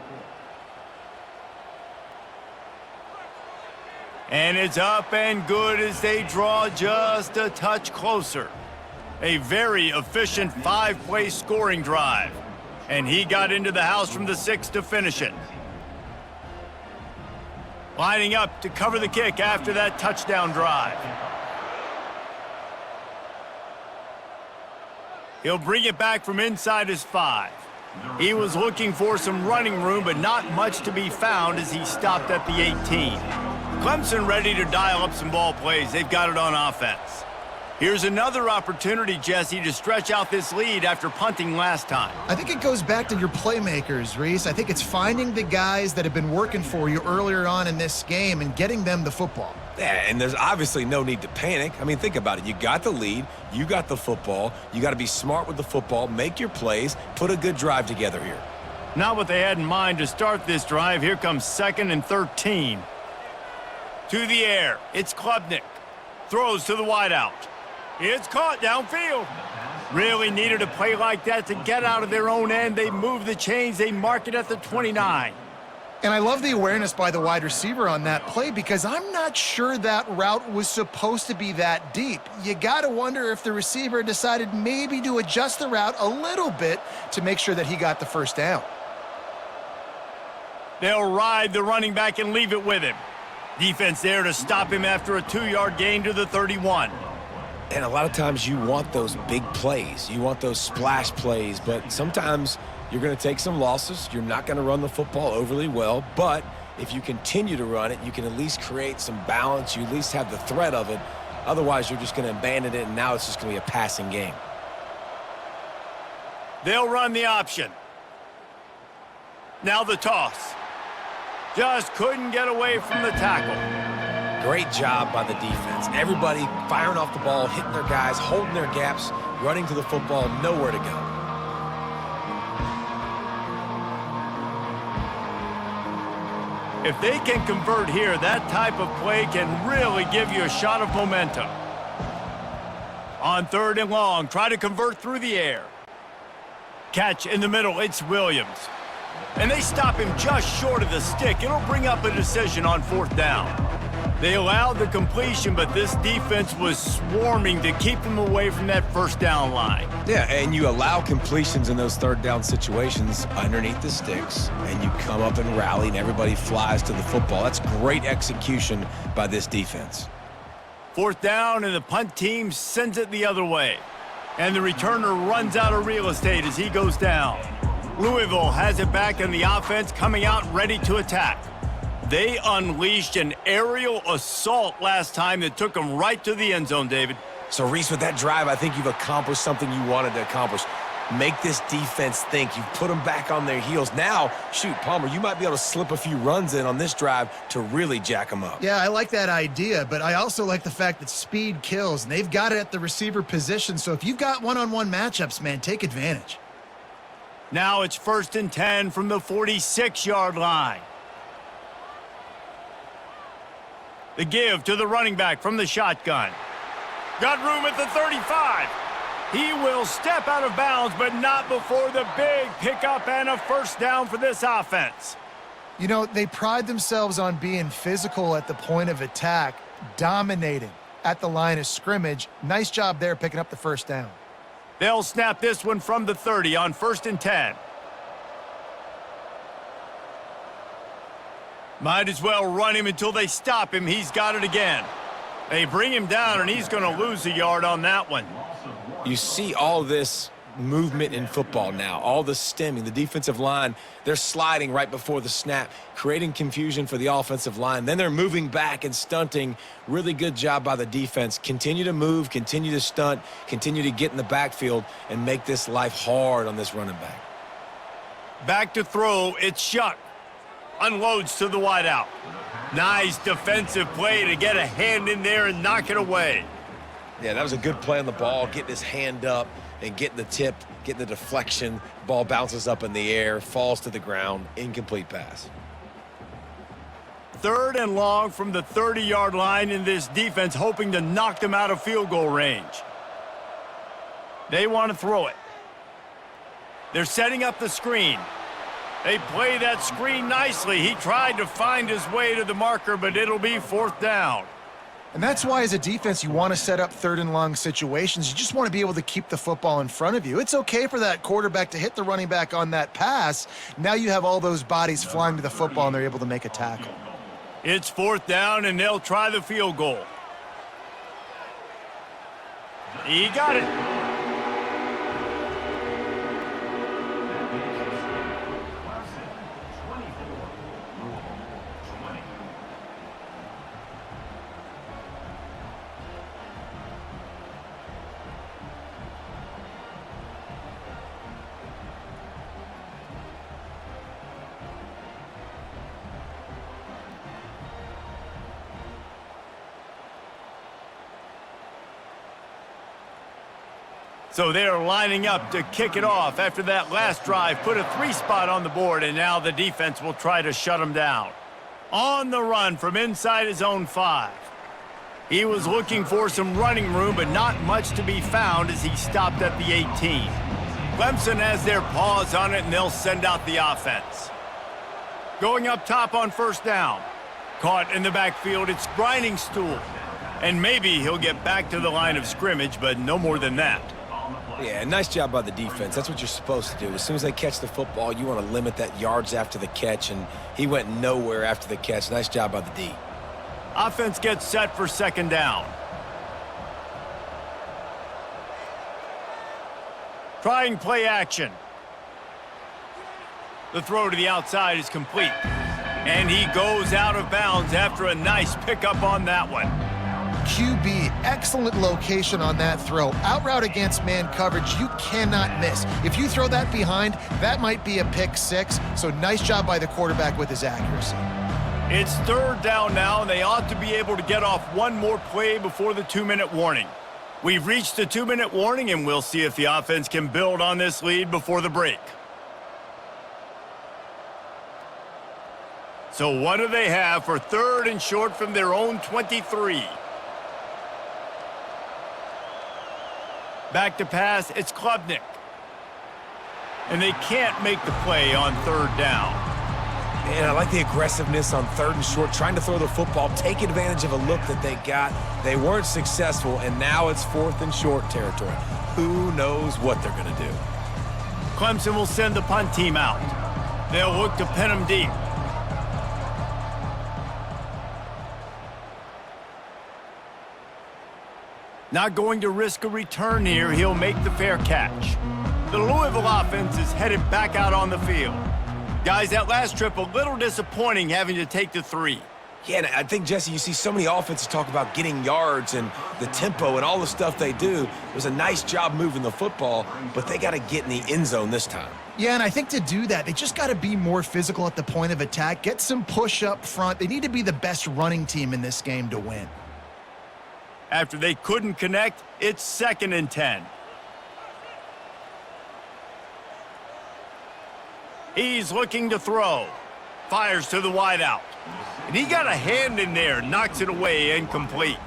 And it's up and good as they draw just a touch closer. A very efficient 5-play scoring drive. And he got into the house from the 6 to finish it. Lining up to cover the kick after that touchdown drive. He'll bring it back from inside his 5. He was looking for some running room, but not much to be found as he stopped at the 18. Clemson ready to dial up some ball plays. They've got it on offense. Here's another opportunity, Jesse, to stretch out this lead after punting last time. I think it goes back to your playmakers, Reese. I think it's finding the guys that have been working for you earlier on in this game and getting them the football. Yeah, and there's obviously no need to panic. I mean, think about it. You got the lead. You got the football. You got to be smart with the football, make your plays, put a good drive together here. Not what they had in mind to start this drive. Here comes 2nd and 13. To the air. It's Klubnik. Throws to the wideout. It's caught downfield. Really needed a play like that to get out of their own end. They move the chains. They mark it at the 29. And I love the awareness by the wide receiver on that play because I'm not sure that route was supposed to be that deep. You got to wonder if the receiver decided maybe to adjust the route a little bit to make sure that he got the 1st down. They'll ride the running back and leave it with him. Defense there to stop him after a 2-yard gain to the 31. And a lot of times you want those big plays. You want those splash plays, but sometimes you're going to take some losses. You're not going to run the football overly well, but if you continue to run it, you can at least create some balance. You at least have the threat of it. Otherwise, you're just going to abandon it, and now it's just going to be a passing game. They'll run the option. Now the toss. Just couldn't get away from the tackle. Great job by the defense. Everybody firing off the ball, hitting their guys, holding their gaps, running to the football, nowhere to go. If they can convert here, that type of play can really give you a shot of momentum. On 3rd and long, try to convert through the air. Catch in the middle, it's Williams. And they stop him just short of the stick. It'll bring up a decision on 4th down. They allowed the completion, but this defense was swarming to keep them away from that 1st down line. Yeah, and you allow completions in those 3rd down situations underneath the sticks, and you come up and rally, and everybody flies to the football. That's great execution by this defense. 4th down, and the punt team sends it the other way. And the returner runs out of real estate as he goes down. Louisville has it back in the offense, coming out ready to attack. They unleashed an aerial assault last time that took them right to the end zone, David. So, Reese, with that drive, I think you've accomplished something you wanted to accomplish. Make this defense think. You've put them back on their heels. Now, shoot, Palmer, you might be able to slip a few runs in on this drive to really jack them up. Yeah, I like that idea, but I also like the fact that speed kills, and they've got it at the receiver position. So if you've got one-on-one matchups, man, take advantage. Now it's 1st and 10 from the 46-yard line. The give to the running back from the shotgun. Got room at the 35. He will step out of bounds, but not before the big pickup and a first down for this offense. You know, they pride themselves on being physical at the point of attack, dominating at the line of scrimmage. Nice job there picking up the first down. They'll snap this one from the 30 on 1st and 10. Might as well run him until they stop him. He's got it again. They bring him down, and he's going to lose a yard on that one. You see all this movement in football now, all the stemming, the defensive line, they're sliding right before the snap, creating confusion for the offensive line. Then they're moving back and stunting. Really good job by the defense. Continue to move, continue to stunt, continue to get in the backfield and make this life hard on this running back. Back to throw, it's Shuck. Unloads to the wideout. Nice defensive play to get a hand in there and knock it away. Yeah, that was a good play on the ball, getting his hand up and getting the tip, getting the deflection. Ball bounces up in the air, falls to the ground, incomplete pass. 3rd and long from the 30-yard line in this defense, hoping to knock them out of field goal range. They want to throw it. They're setting up the screen. They play that screen nicely. He tried to find his way to the marker, but it'll be 4th down. And that's why, as a defense, you want to set up 3rd and long situations. You just want to be able to keep the football in front of you. It's okay for that quarterback to hit the running back on that pass. Now you have all those bodies flying to the football, and they're able to make a tackle. It's 4th down, and they'll try the field goal. He got it. So they're lining up to kick it off after that last drive. Put a 3 spot on the board, and now the defense will try to shut them down. On the run from inside his own 5. He was looking for some running room, but not much to be found as he stopped at the 18. Clemson has their paws on it, and they'll send out the offense. Going up top on 1st down. Caught in the backfield, it's Grinding Stool. And maybe he'll get back to the line of scrimmage, but no more than that. Yeah, nice job by the defense. That's what you're supposed to do. As soon as they catch the football, you want to limit that yards after the catch, and he went nowhere after the catch. Nice job by the D. Offense gets set for 2nd down. Trying play action. The throw to the outside is complete. And he goes out of bounds after a nice pickup on that one. QB, excellent location on that throw. Out route against man coverage, you cannot miss. If you throw that behind, that might be a pick 6. So nice job by the quarterback with his accuracy. It's 3rd down now, and they ought to be able to get off one more play before the 2-minute warning. We've reached the 2-minute warning, and we'll see if the offense can build on this lead before the break. So what do they have for 3rd and short from their own 23? Back to pass, it's Klubnik. And they can't make the play on 3rd down. Man, I like the aggressiveness on 3rd and short, trying to throw the football, take advantage of a look that they got. They weren't successful, and now it's 4th and short territory. Who knows what they're going to do? Clemson will send the punt team out. They'll look to pin them deep. Not going to risk a return here. He'll make the fair catch. The Louisville offense is headed back out on the field. Guys, that last trip a little disappointing having to take the 3. Yeah, and I think, Jesse, you see so many offenses talk about getting yards and the tempo and all the stuff they do. It was a nice job moving the football, but they got to get in the end zone this time. Yeah, and I think to do that, they just got to be more physical at the point of attack, get some push up front. They need to be the best running team in this game to win. After they couldn't connect, it's 2nd and 10. He's looking to throw. Fires to the wideout. And he got a hand in there, knocks it away, incomplete.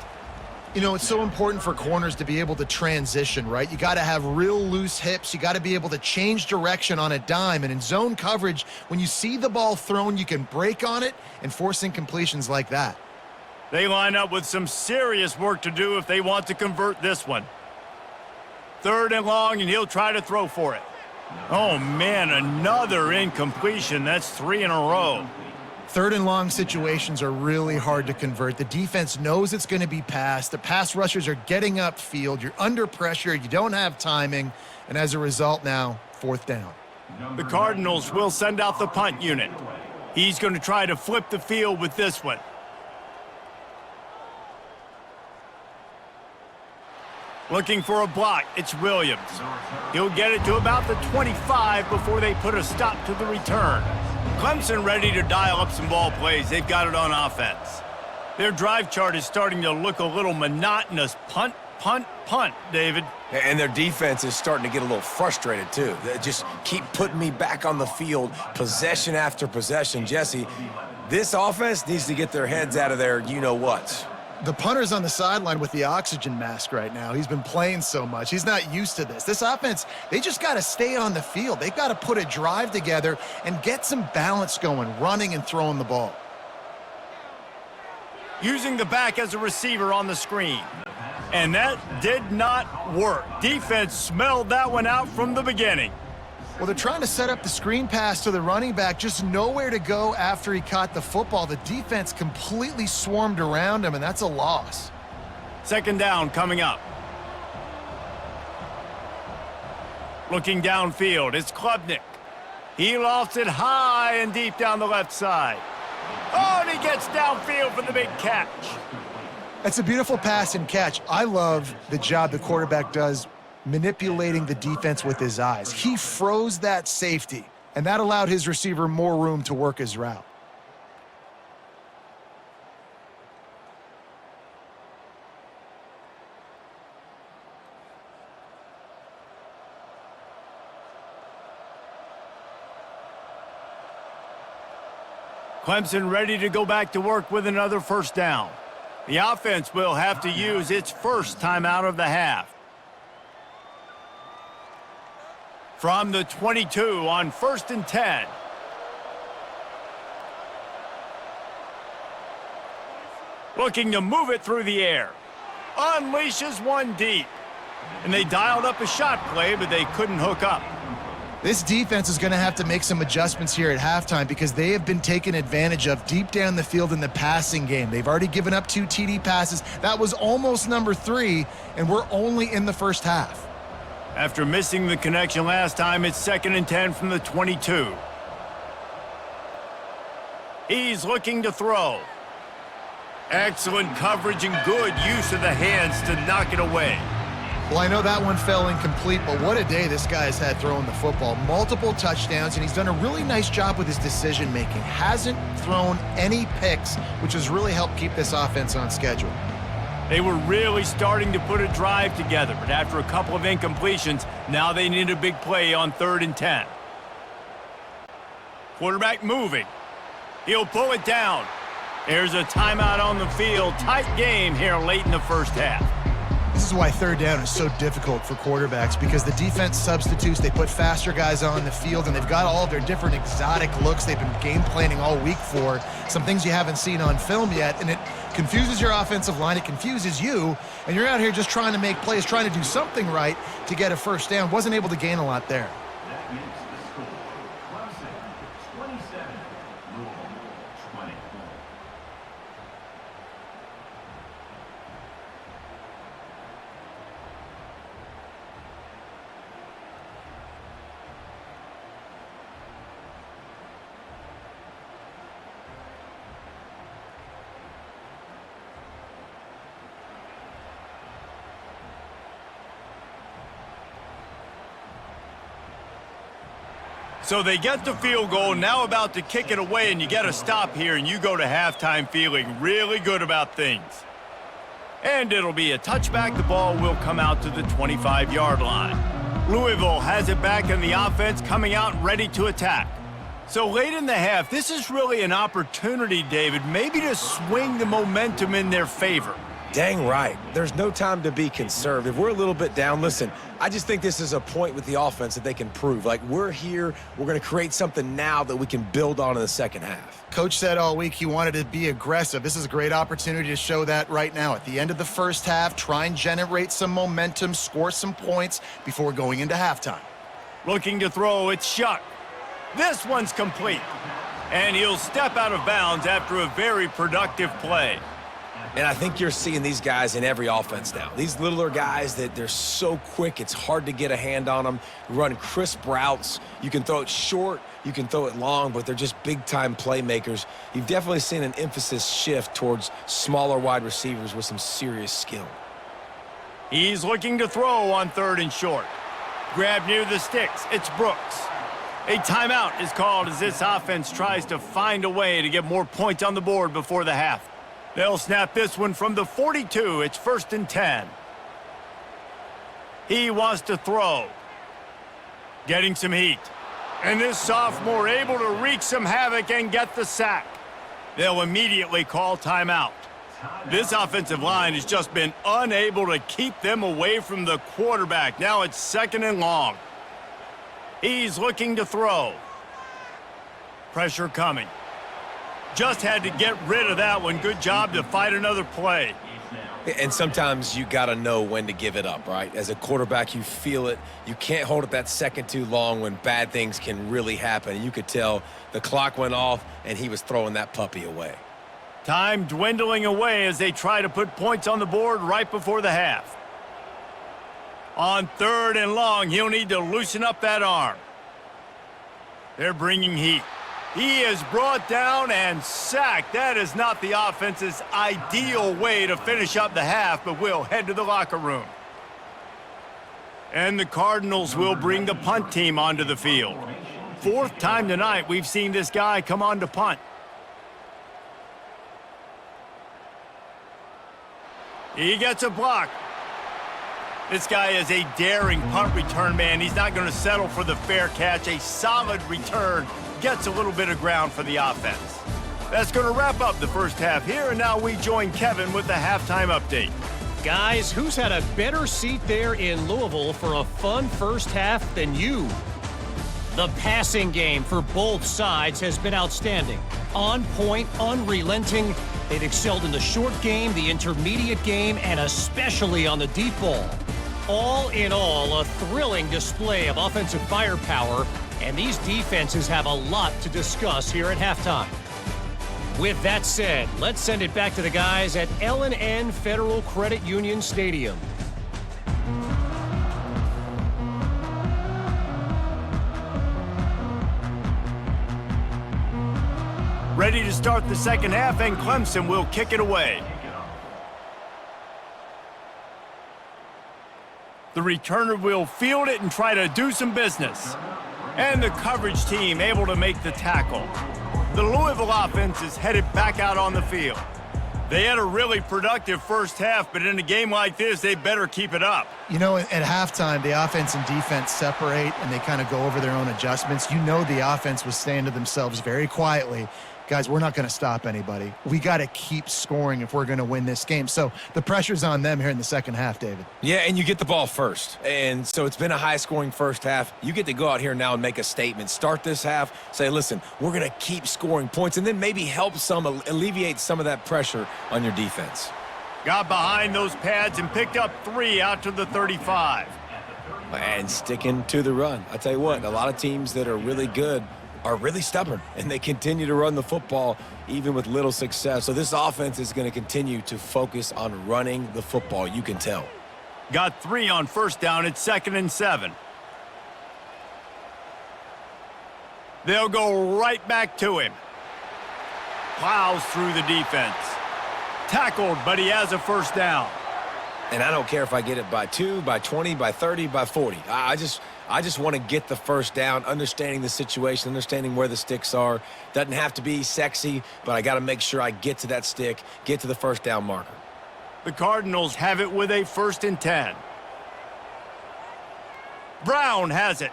You know, it's so important for corners to be able to transition, right? You got to have real loose hips. You got to be able to change direction on a dime. And in zone coverage, when you see the ball thrown, you can break on it and force incompletions like that. They line up with some serious work to do if they want to convert this one. 3rd and long, and he'll try to throw for it. Oh, man, another incompletion. That's 3 in a row. 3rd and long situations are really hard to convert. The defense knows it's going to be passed. The pass rushers are getting upfield. You're under pressure. You don't have timing. And as a result now, 4th down. The Cardinals will send out the punt unit. He's going to try to flip the field with this one. Looking for a block, it's Williams. He'll get it to about the 25 before they put a stop to the return. Clemson ready to dial up some ball plays. They've got it on offense. Their drive chart is starting to look a little monotonous. Punt, punt, punt, David. And their defense is starting to get a little frustrated, too. They just keep putting me back on the field, possession after possession. Jesse, this offense needs to get their heads out of their you-know-whats. The punter's on the sideline with the oxygen mask right now. He's been playing so much. He's not used to this. This offense, they just got to stay on the field. They've got to put a drive together and get some balance going, running and throwing the ball. Using the back as a receiver on the screen. And that did not work. Defense smelled that one out from the beginning. Well, they're trying to set up the screen pass to the running back, just nowhere to go after he caught the football. The defense completely swarmed around him, and that's a loss. 2nd down coming up. Looking downfield, it's Klubnik. He lofts it high and deep down the left side. Oh, and he gets downfield for the big catch. That's a beautiful pass and catch. I love the job the quarterback does manipulating the defense with his eyes. He froze that safety, and that allowed his receiver more room to work his route. Clemson ready to go back to work with another 1st down. The offense will have to use its first timeout of the half. From the 22 on 1st and 10. Looking to move it through the air. Unleashes one deep. And they dialed up a shot play, but they couldn't hook up. This defense is going to have to make some adjustments here at halftime because they have been taken advantage of deep down the field in the passing game. They've already given up 2 TD passes. That was almost number 3, and we're only in the first half. After missing the connection last time, it's 2nd and 10 from the 22. He's looking to throw. Excellent coverage and good use of the hands to knock it away. Well, I know that one fell incomplete, but what a day this guy has had throwing the football. Multiple touchdowns, and he's done a really nice job with his decision-making. Hasn't thrown any picks, which has really helped keep this offense on schedule. They were really starting to put a drive together, but after a couple of incompletions, now they need a big play on 3rd and 10. Quarterback moving. He'll pull it down. There's a timeout on the field. Tight game here late in the first half. This is why 3rd down is so difficult for quarterbacks, because the defense substitutes. They put faster guys on the field, and they've got all of their different exotic looks they've been game planning all week for, some things you haven't seen on film yet, and it confuses your offensive line. It confuses you, and you're out here just trying to make plays, trying to do something right to get a 1st down. Wasn't able to gain a lot there. That makes the score. Clemson 27, Louisville 20. So they get the field goal, now about to kick it away, and you get a stop here, and you go to halftime feeling really good about things. And it'll be a touchback. The ball will come out to the 25-yard line. Louisville has it back in the offense, coming out ready to attack. So late in the half, this is really an opportunity, David, maybe to swing the momentum in their favor. Dang right. There's no time to be conservative. We're a little bit down. Listen, I just think this is a point with the offense that they can prove. Like, we're here, we're going to create something now that we can build on in the second half. Coach said all week he wanted to be aggressive. This is a great opportunity to show that right now. At the end of the first half, try and generate some momentum, score some points before going into halftime. Looking to throw, it's Shuck. This one's complete. And he'll step out of bounds after a very productive play. And I think you're seeing these guys in every offense now. These littler guys that they're so quick, it's hard to get a hand on them. Run crisp routes. You can throw it short, you can throw it long, but they're just big-time playmakers. You've definitely seen an emphasis shift towards smaller wide receivers with some serious skill. He's looking to throw on 3rd and short. Grab near the sticks. It's Brooks. A timeout is called as this offense tries to find a way to get more points on the board before the half. They'll snap this one from the 42. It's 1st and 10. He wants to throw. Getting some heat. And this sophomore able to wreak some havoc and get the sack. They'll immediately call timeout. This offensive line has just been unable to keep them away from the quarterback. Now it's 2nd and long. He's looking to throw. Pressure coming. Just had to get rid of that one. Good job to fight another play. And sometimes you got to know when to give it up, right? As a quarterback, you feel it. You can't hold it that second too long when bad things can really happen. And you could tell the clock went off, and he was throwing that puppy away. Time dwindling away as they try to put points on the board right before the half. On 3rd and long, he'll need to loosen up that arm. They're bringing heat. He is brought down and sacked. That is not the offense's ideal way to finish up the half, but we'll head to the locker room. And the Cardinals will bring the punt team onto the field. 4th time tonight we've seen this guy come on to punt. He gets a block. This guy is a daring punt return man. He's not going to settle for the fair catch. A solid return. Gets a little bit of ground for the offense. That's going to wrap up the first half here, and now we join Kevin with the halftime update. Guys, who's had a better seat there in Louisville for a fun first half than you? The passing game for both sides has been outstanding. On point, unrelenting. They've excelled in the short game, the intermediate game, and especially on the deep ball. All in all, a thrilling display of offensive firepower, and these defenses have a lot to discuss here at halftime. With that said, let's send it back to the guys at L&N Federal Credit Union Stadium. Ready to start the second half, and Clemson will kick it away. The returner will field it and try to do some business. And the coverage team able to make the tackle. The Louisville offense is headed back out on the field. They had a really productive first half, but in a game like this, they better keep it up. You know, at halftime, the offense and defense separate, and they kind of go over their own adjustments. You know the offense was saying to themselves very quietly, guys, we're not going to stop anybody. We got to keep scoring if we're going to win this game. So the pressure's on them here in the second half, David. Yeah, and you get the ball first. And so it's been a high-scoring first half. You get to go out here now and make a statement. Start this half, say, listen, we're going to keep scoring points, and then maybe help alleviate some of that pressure on your defense. Got behind those pads and picked up 3 out to the 35. And sticking to the run. I tell you what, a lot of teams that are really good are really stubborn, and they continue to run the football even with little success. So this offense is going to continue to focus on running the football, you can tell. Got 3 on first down. It's 2nd and 7. They'll go right back to him. Plows through the defense. Tackled, but he has a first down. And I don't care if I get it by 2, by 20, by 30, by 40. I just want to get the first down, understanding the situation, understanding where the sticks are. Doesn't have to be sexy, but I got to make sure I get to that stick, get to the first down marker. The Cardinals have it with a 1st and 10. Brown has it.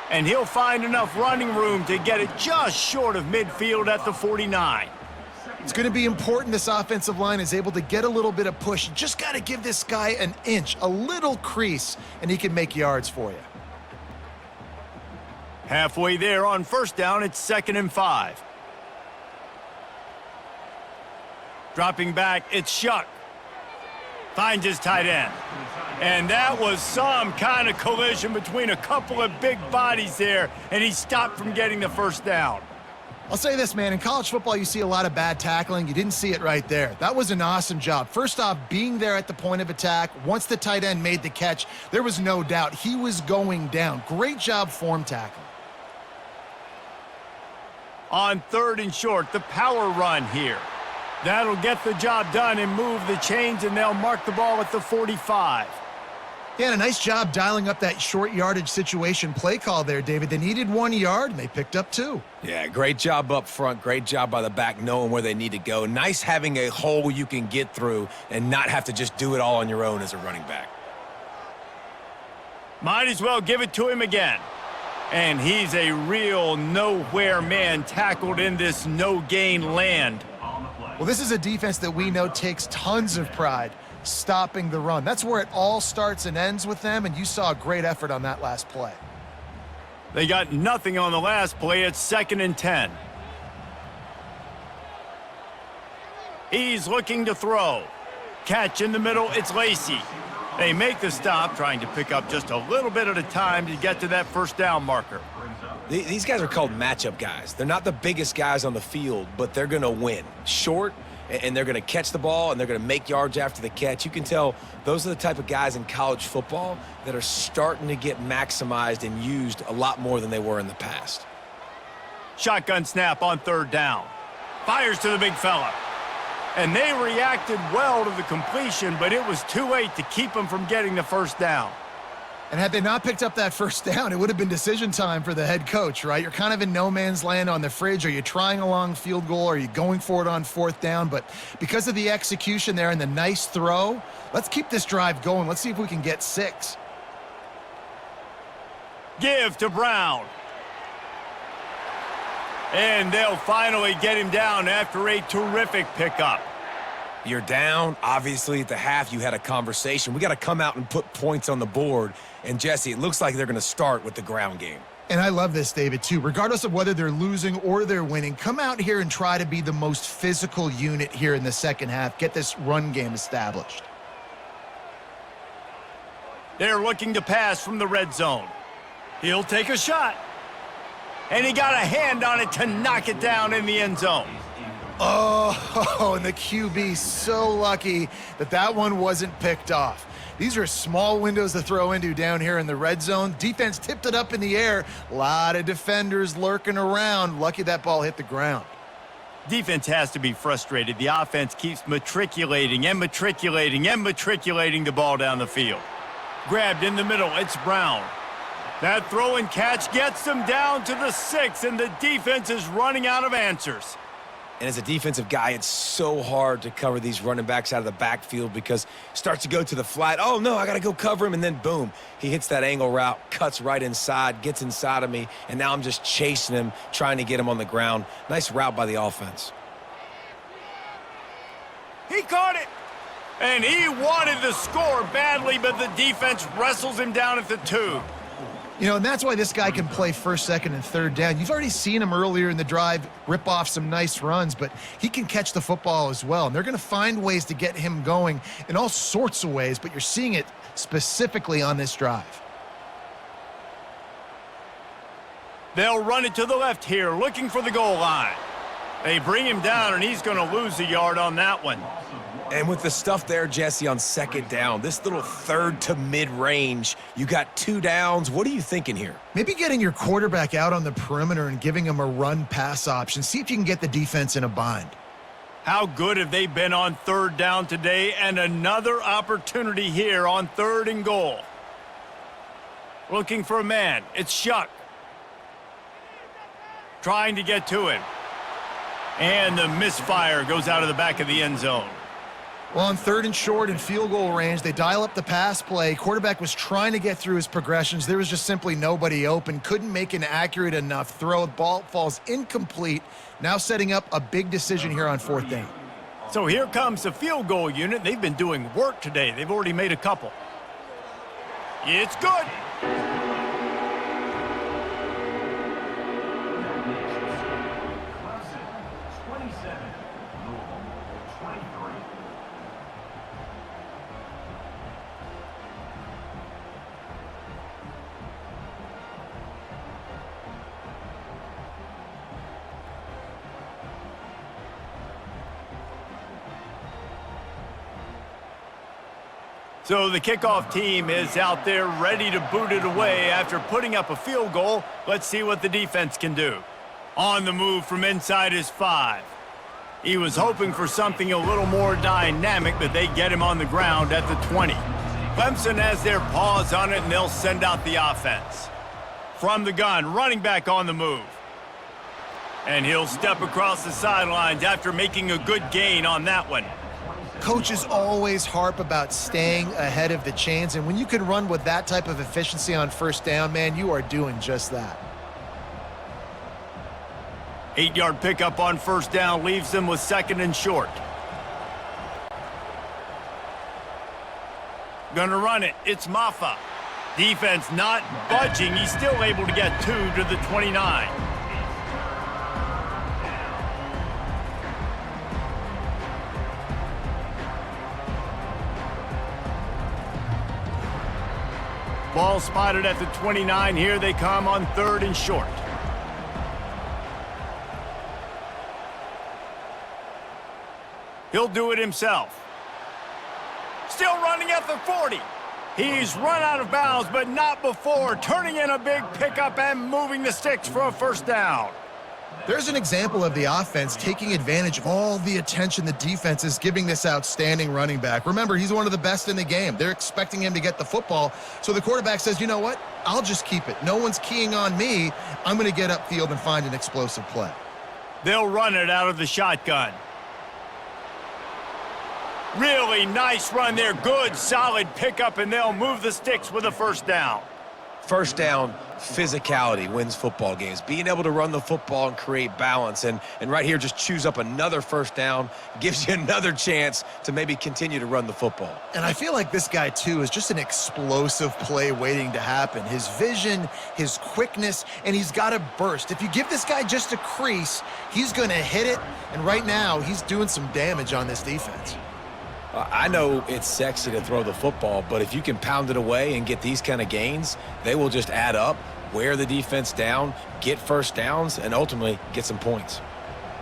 And he'll find enough running room to get it just short of midfield at the 49. It's going to be important this offensive line is able to get a little bit of push. You just got to give this guy an inch, a little crease, and he can make yards for you. Halfway there on 1st down, it's 2nd and 5. Dropping back, it's Shuck. Finds his tight end. And that was some kind of collision between a couple of big bodies there, and he stopped from getting the 1st down. I'll say this, man. In college football, you see a lot of bad tackling. You didn't see it right there. That was an awesome job. First off, being there at the point of attack. Once the tight end made the catch, there was no doubt he was going down. Great job form tackling. On 3rd and short, the power run here. That'll get the job done and move the chains, and they'll mark the ball at the 45. Yeah, and a nice job dialing up that short yardage situation play call there, David. They needed 1 yard, and they picked up 2. Yeah, great job up front. Great job by the back knowing where they need to go. Nice having a hole you can get through and not have to just do it all on your own as a running back. Might as well give it to him again. And he's a real nowhere man tackled in this no-gain land. Well, this is a defense that we know takes tons of pride stopping the run. That's where it all starts and ends with them, and you saw a great effort on that last play. They got nothing on the last play. It's 2nd and 10. He's looking to throw. Catch in the middle, it's Lacey. They make the stop, trying to pick up just a little bit at a time to get to that 1st down marker. These guys are called matchup guys. They're not the biggest guys on the field, but they're going to win. Short, and they're going to catch the ball, and they're going to make yards after the catch. You can tell those are the type of guys in college football that are starting to get maximized and used a lot more than they were in the past. Shotgun snap on 3rd down. Fires to the big fella. And they reacted well to the completion, but it was too late to keep them from getting the 1st down. And had they not picked up that 1st down, it would have been decision time for the head coach, right? You're kind of in no man's land on the fridge. Are you trying a long field goal? Are you going for it on 4th down? But because of the execution there and the nice throw, let's keep this drive going. Let's see if we can get 6. Give to Brown. And they'll finally get him down after a terrific pickup. You're down. Obviously, at the half, you had a conversation. We got to come out and put points on the board. And, Jesse, it looks like they're going to start with the ground game. And I love this, David, too. Regardless of whether they're losing or they're winning, come out here and try to be the most physical unit here in the second half. Get this run game established. They're looking to pass from the red zone. He'll take a shot. And he got a hand on it to knock it down in the end zone. Oh, and the QB so lucky that that one wasn't picked off. These are small windows to throw into down here in the red zone. Defense tipped it up in the air. A lot of defenders lurking around. Lucky that ball hit the ground. Defense has to be frustrated. The offense keeps matriculating and matriculating and matriculating the ball down the field. Grabbed in the middle, it's Brown. That throw and catch gets them down to the 6, and the defense is running out of answers. And as a defensive guy, it's so hard to cover these running backs out of the backfield because it starts to go to the flat. Oh, no, I got to go cover him. And then, boom, he hits that angle route, cuts right inside, gets inside of me, and now I'm just chasing him, trying to get him on the ground. Nice route by the offense. He caught it. And he wanted the score badly, but the defense wrestles him down at the 2. You know, and that's why this guy can play 1st, 2nd, and 3rd down. You've already seen him earlier in the drive rip off some nice runs, but he can catch the football as well. And they're going to find ways to get him going in all sorts of ways, but you're seeing it specifically on this drive. They'll run it to the left here, looking for the goal line. They bring him down, and he's going to lose a yard on that one. And with the stuff there, Jesse, on 2nd down, this little 3rd to mid-range, you got 2 downs. What are you thinking here? Maybe getting your quarterback out on the perimeter and giving him a run-pass option. See if you can get the defense in a bind. How good have they been on third down today? And another opportunity here on 3rd and goal. Looking for a man. It's Shuck. Trying to get to him. And the misfire goes out of the back of the end zone. Well, on 3rd and short and field goal range, they dial up the pass play. Quarterback was trying to get through his progressions. There was just simply nobody open. Couldn't make an accurate enough throw. The ball falls incomplete. Now setting up a big decision here on 4th down. So here comes the field goal unit. They've been doing work today. They've already made a couple. It's good. Clemson, 27. Louisville, 23. So the kickoff team is out there ready to boot it away after putting up a field goal. Let's see what the defense can do. On the move from inside his 5. He was hoping for something a little more dynamic, but they get him on the ground at the 20. Clemson has their paws on it, and they'll send out the offense. From the gun, running back on the move. And he'll step across the sidelines after making a good gain on that one. Coaches always harp about staying ahead of the chains, and when you can run with that type of efficiency on 1st down, man, you are doing just that. 8-yard pickup on 1st down leaves them with 2nd and short. Gonna run it. It's Maffa. Defense not budging. He's still able to get 2 to the 29. Ball spotted at the 29. Here they come on 3rd and short. He'll do it himself. Still running at the 40. He's run out of bounds, but not before turning in a big pickup and moving the sticks for a 1st down. There's an example of the offense taking advantage of all the attention the defense is giving this outstanding running back. Remember, he's one of the best in the game. They're expecting him to get the football, so the quarterback says, you know what? I'll just keep it. No one's keying on me. I'm going to get upfield and find an explosive play. They'll run it out of the shotgun. Really nice run there. Good, solid pickup, and they'll move the sticks with a 1st down. 1st down, physicality wins football games. Being able to run the football and create balance. And right here, just choose up another 1st down, gives you another chance to maybe continue to run the football. And I feel like this guy, too, is just an explosive play waiting to happen. His vision, his quickness, and he's got a burst. If you give this guy just a crease, he's going to hit it. And right now, he's doing some damage on this defense. I know it's sexy to throw the football, but if you can pound it away and get these kind of gains, they will just add up, wear the defense down, get 1st downs, and ultimately get some points.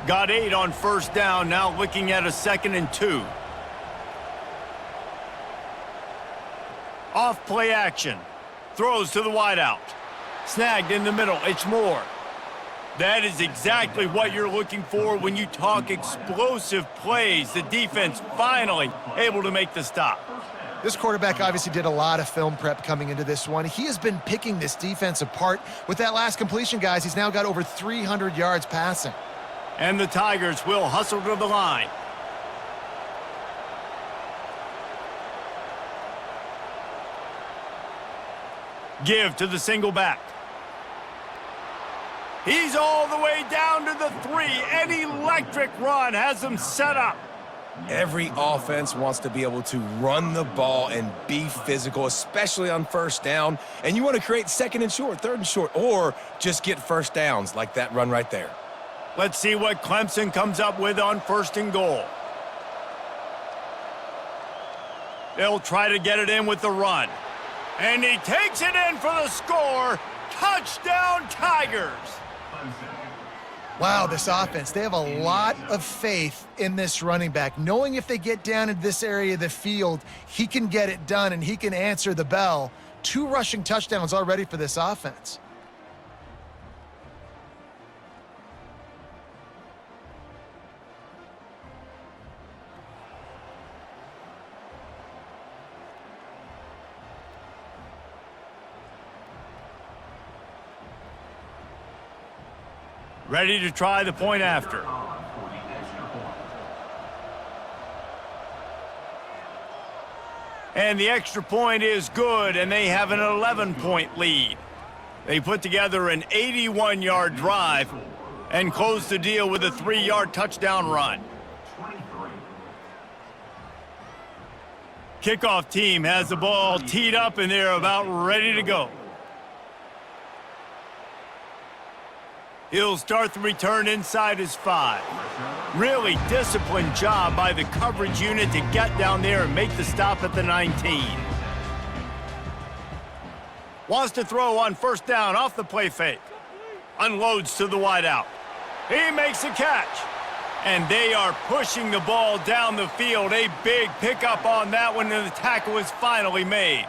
Got 8 on 1st down, now looking at a 2nd and 2. Off play action. Throws to the wideout. Snagged in the middle. It's Moore. That is exactly what you're looking for when you talk explosive plays. The defense finally able to make the stop. This quarterback obviously did a lot of film prep coming into this one. He has been picking this defense apart. With that last completion, guys, he's now got over 300 yards passing. And the Tigers will hustle to the line. Give to the single back. He's all the way down to the 3. An electric run has him set up. Every offense wants to be able to run the ball and be physical, especially on 1st down. And you want to create 2nd and short, 3rd and short, or just get 1st downs like that run right there. Let's see what Clemson comes up with on 1st and goal. They'll try to get it in with the run. And he takes it in for the score. Touchdown, Tigers. Wow, this offense, they have a lot of faith in this running back, knowing if they get down in this area of the field, he can get it done and he can answer the bell. 2 rushing touchdowns already for this offense. Ready to try the point after. For the extra point. And the extra point is good, and they have an 11-point lead. They put together an 81-yard drive and closed the deal with a 3-yard touchdown run. 23. Kickoff team has the ball teed up, and they're about ready to go. He'll start the return inside his 5. Really disciplined job by the coverage unit to get down there and make the stop at the 19. Wants to throw on first down off the play fake. Unloads to the wideout. He makes a catch. And they are pushing the ball down the field. A big pickup on that one, and the tackle is finally made.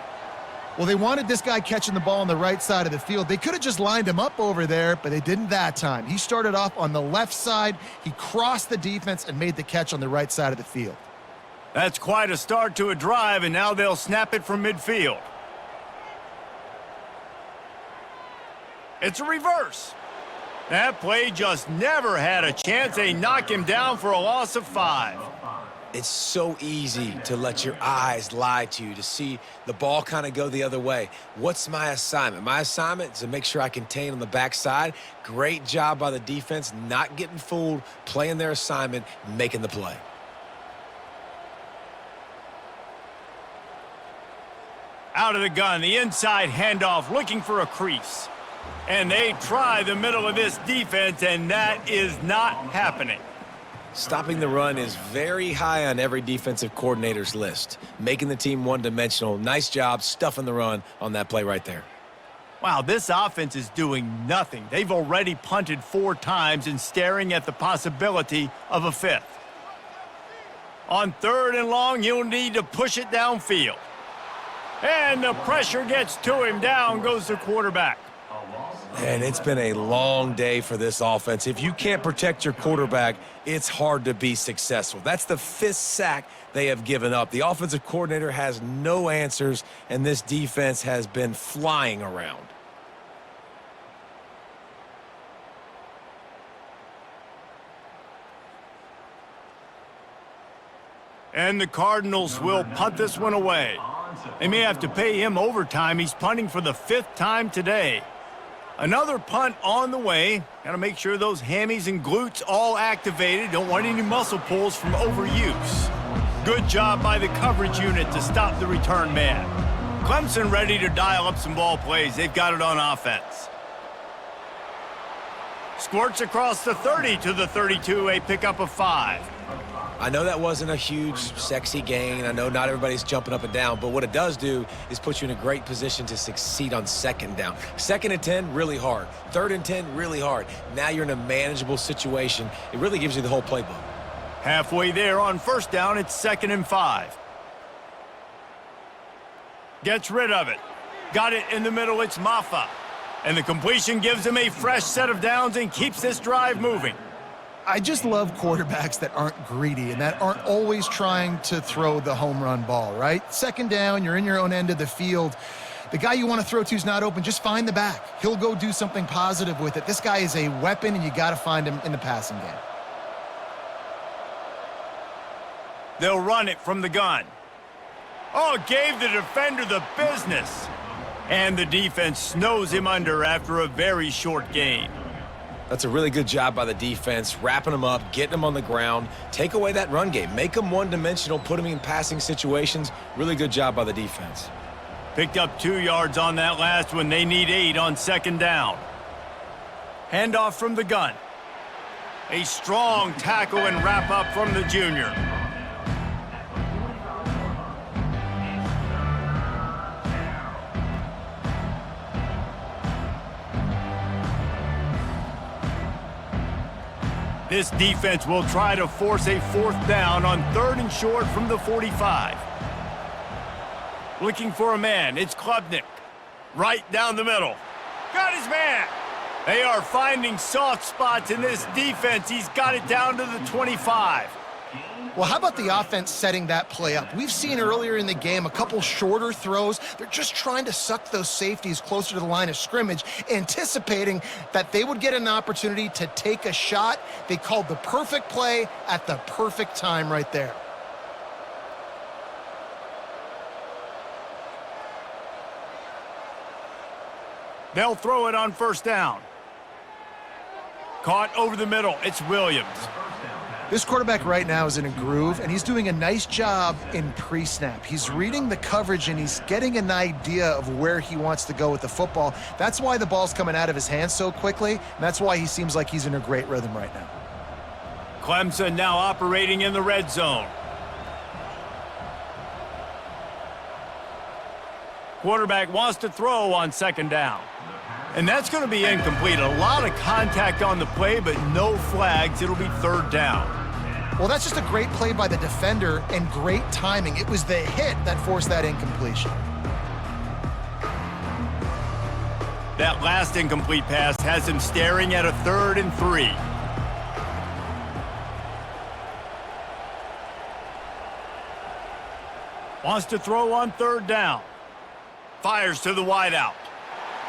Well, they wanted this guy catching the ball on the right side of the field. They could have just lined him up over there, but they didn't that time. He started off on the left side. He crossed the defense and made the catch on the right side of the field. That's quite a start to a drive, and now they'll snap it from midfield. It's a reverse. That play just never had a chance. They knock him down for a loss of 5. It's so easy to let your eyes lie to you, to see the ball kind of go the other way. What's my assignment? My assignment is to make sure I contain on the backside. Great job by the defense, not getting fooled, playing their assignment, making the play. Out of the gun, the inside handoff, looking for a crease. And they try the middle of this defense, and that is not happening. Stopping the run is very high on every defensive coordinator's list. Making the team one-dimensional. Nice job stuffing the run on that play right there. Wow, this offense is doing nothing. They've already punted 4 times and staring at the possibility of a 5th. On 3rd and long, he'll need to push it downfield. And the pressure gets to him. Down goes the quarterback. And it's been a long day for this offense. If you can't protect your quarterback, it's hard to be successful. That's the 5th sack they have given up. The offensive coordinator has no answers, and this defense has been flying around. And the Cardinals will punt this one away. They may have to pay him overtime. He's punting for the 5th time today. Another punt on the way. Got to make sure those hammies and glutes all activated. Don't want any muscle pulls from overuse. Good job by the coverage unit to stop the return man. Clemson ready to dial up some ball plays. They've got it on offense. Squirts across the 30 to the 32, a pickup of 5. I know that wasn't a huge, sexy gain. I know not everybody's jumping up and down, but what it does do is put you in a great position to succeed on 2nd down. 2nd and 10, really hard. 3rd and 10, really hard. Now you're in a manageable situation. It really gives you the whole playbook. Halfway there on 1st down, it's 2nd and 5. Gets rid of it. Got it in the middle, it's Maffa. And the completion gives him a fresh set of downs and keeps this drive moving. I just love quarterbacks that aren't greedy and that aren't always trying to throw the home run ball, right? 2nd down, you're in your own end of the field. The guy you want to throw to is not open. Just find the back. He'll go do something positive with it. This guy is a weapon, and you got to find him in the passing game. They'll run it from the gun. Oh, gave the defender the business. And the defense snows him under after a very short gain. That's a really good job by the defense, wrapping them up, getting them on the ground. Take away that run game. Make them one-dimensional, put them in passing situations. Really good job by the defense. Picked up 2 yards on that last one. They need 8 on 2nd down. Handoff from the gun. A strong tackle and wrap up from the junior. This defense will try to force a 4th down on 3rd and short from the 45. Looking for a man, it's Klubnik. Right down the middle. Got his man. They are finding soft spots in this defense. He's got it down to the 25. Well, how about the offense setting that play up? We've seen earlier in the game a couple shorter throws. They're just trying to suck those safeties closer to the line of scrimmage, anticipating that they would get an opportunity to take a shot. They called the perfect play at the perfect time right there. They'll throw it on first down. Caught over the middle. It's Williams. This quarterback right now is in a groove, and he's doing a nice job in pre-snap. He's reading the coverage, and he's getting an idea of where he wants to go with the football. That's why the ball's coming out of his hands so quickly, and that's why he seems like he's in a great rhythm right now. Clemson now operating in the red zone. Quarterback wants to throw on second down. And that's going to be incomplete. A lot of contact on the play, but no flags. It'll be third down. Well, that's just a great play by the defender and great timing. It was the hit that forced that incompletion. That last incomplete pass has him staring at a 3rd and 3. Wants to throw on third down. Fires to the wideout.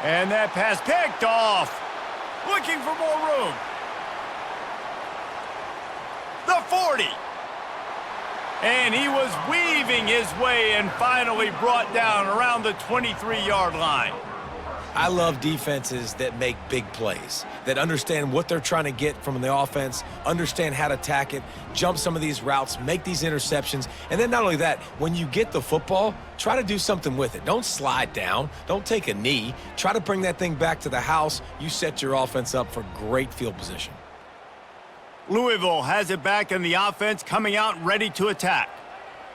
And that pass picked off. Looking for more room. The 40. And he was weaving his way and finally brought down around the 23-yard line. I love defenses that make big plays, that understand what they're trying to get from the offense, understand how to attack it, jump some of these routes, make these interceptions. And then not only that, when you get the football, try to do something with it. Don't slide down. Don't take a knee. Try to bring that thing back to the house. You set your offense up for great field position. Louisville has it back in the offense, coming out ready to attack.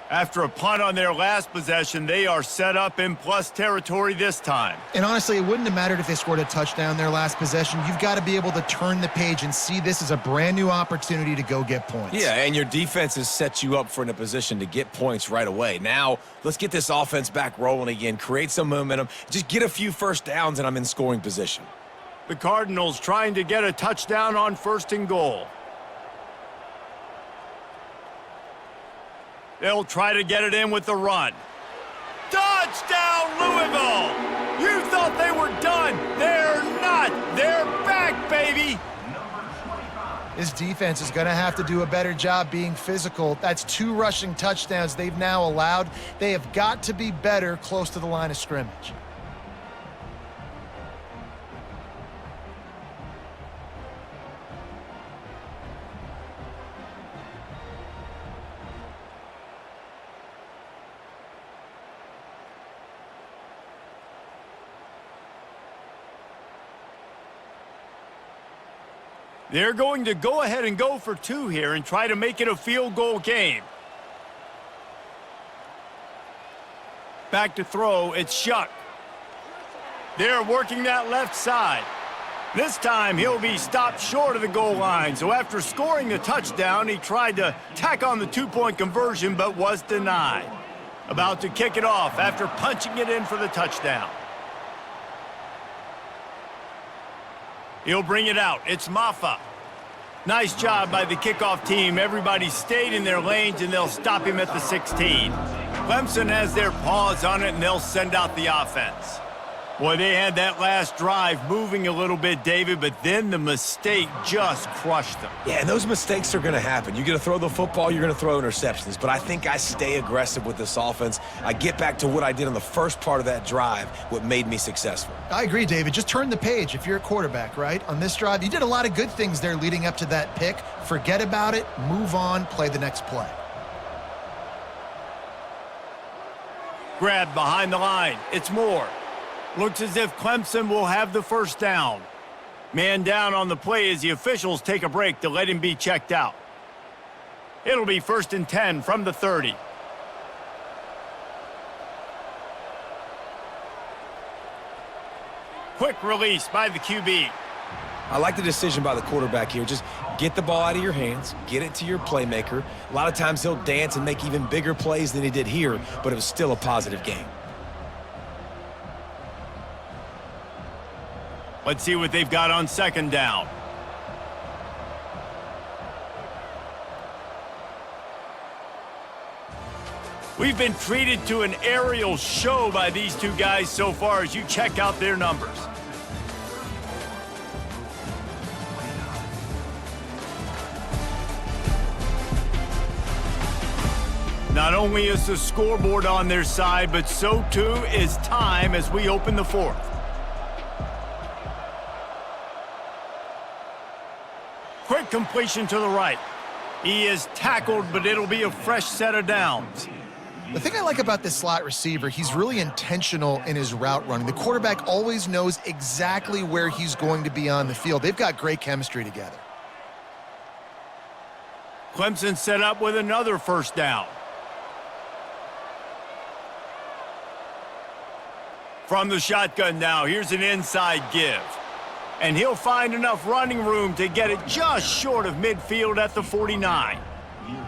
After a punt on their last possession, they are set up in plus territory this time. And honestly, it wouldn't have mattered if they scored a touchdown their last possession. You've got to be able to turn the page and see this as a brand new opportunity to go get points. Yeah, and your defense has set you up for in a position to get points right away. Now, let's get this offense back rolling again, create some momentum, just get a few first downs, and I'm in scoring position. The Cardinals trying to get a touchdown on 1st and goal. They'll try to get it in with the run. Touchdown, Louisville! You thought they were done. They're not. They're back, baby! This defense is going to have to do a better job being physical. That's 2 rushing touchdowns they've now allowed. They have got to be better close to the line of scrimmage. They're going to go ahead and go for 2 here and try to make it a field goal game. Back to throw, it's Shuck. They're working that left side. This time he'll be stopped short of the goal line. So after scoring the touchdown, he tried to tack on the 2-point conversion but was denied. About to kick it off after punching it in for the touchdown. He'll bring it out. It's Maffa. Nice job by the kickoff team. Everybody stayed in their lanes, and they'll stop him at the 16. Clemson has their paws on it, and they'll send out the offense. Boy, they had that last drive moving a little bit, David, but then the mistake just crushed them. Yeah, and those mistakes are going to happen. You're going to throw the football, you're going to throw interceptions, but I think I stay aggressive with this offense. I get back to what I did on the first part of that drive, what made me successful. I agree, David. Just turn the page if you're a quarterback, right? On this drive, you did a lot of good things there leading up to that pick. Forget about it, move on, play the next play. Grabbed behind the line. It's Moore. Looks as if Clemson will have the first down. Man down on the play as the officials take a break to let him be checked out. It'll be 1st and 10 from the 30. Quick release by the QB. I like the decision by the quarterback here. Just get the ball out of your hands, get it to your playmaker. A lot of times he'll dance and make even bigger plays than he did here, but it was still a positive game. Let's see what they've got on 2nd down. We've been treated to an aerial show by these two guys so far as you check out their numbers. Not only is the scoreboard on their side, but so too is time as we open the fourth. Quick completion to the right. He is tackled, but it'll be a fresh set of downs. The thing I like about this slot receiver, he's really intentional in his route running. The quarterback always knows exactly where he's going to be on the field. They've got great chemistry together. Clemson set up with another first down. From the shotgun now, here's an inside give. And he'll find enough running room to get it just short of midfield at the 49.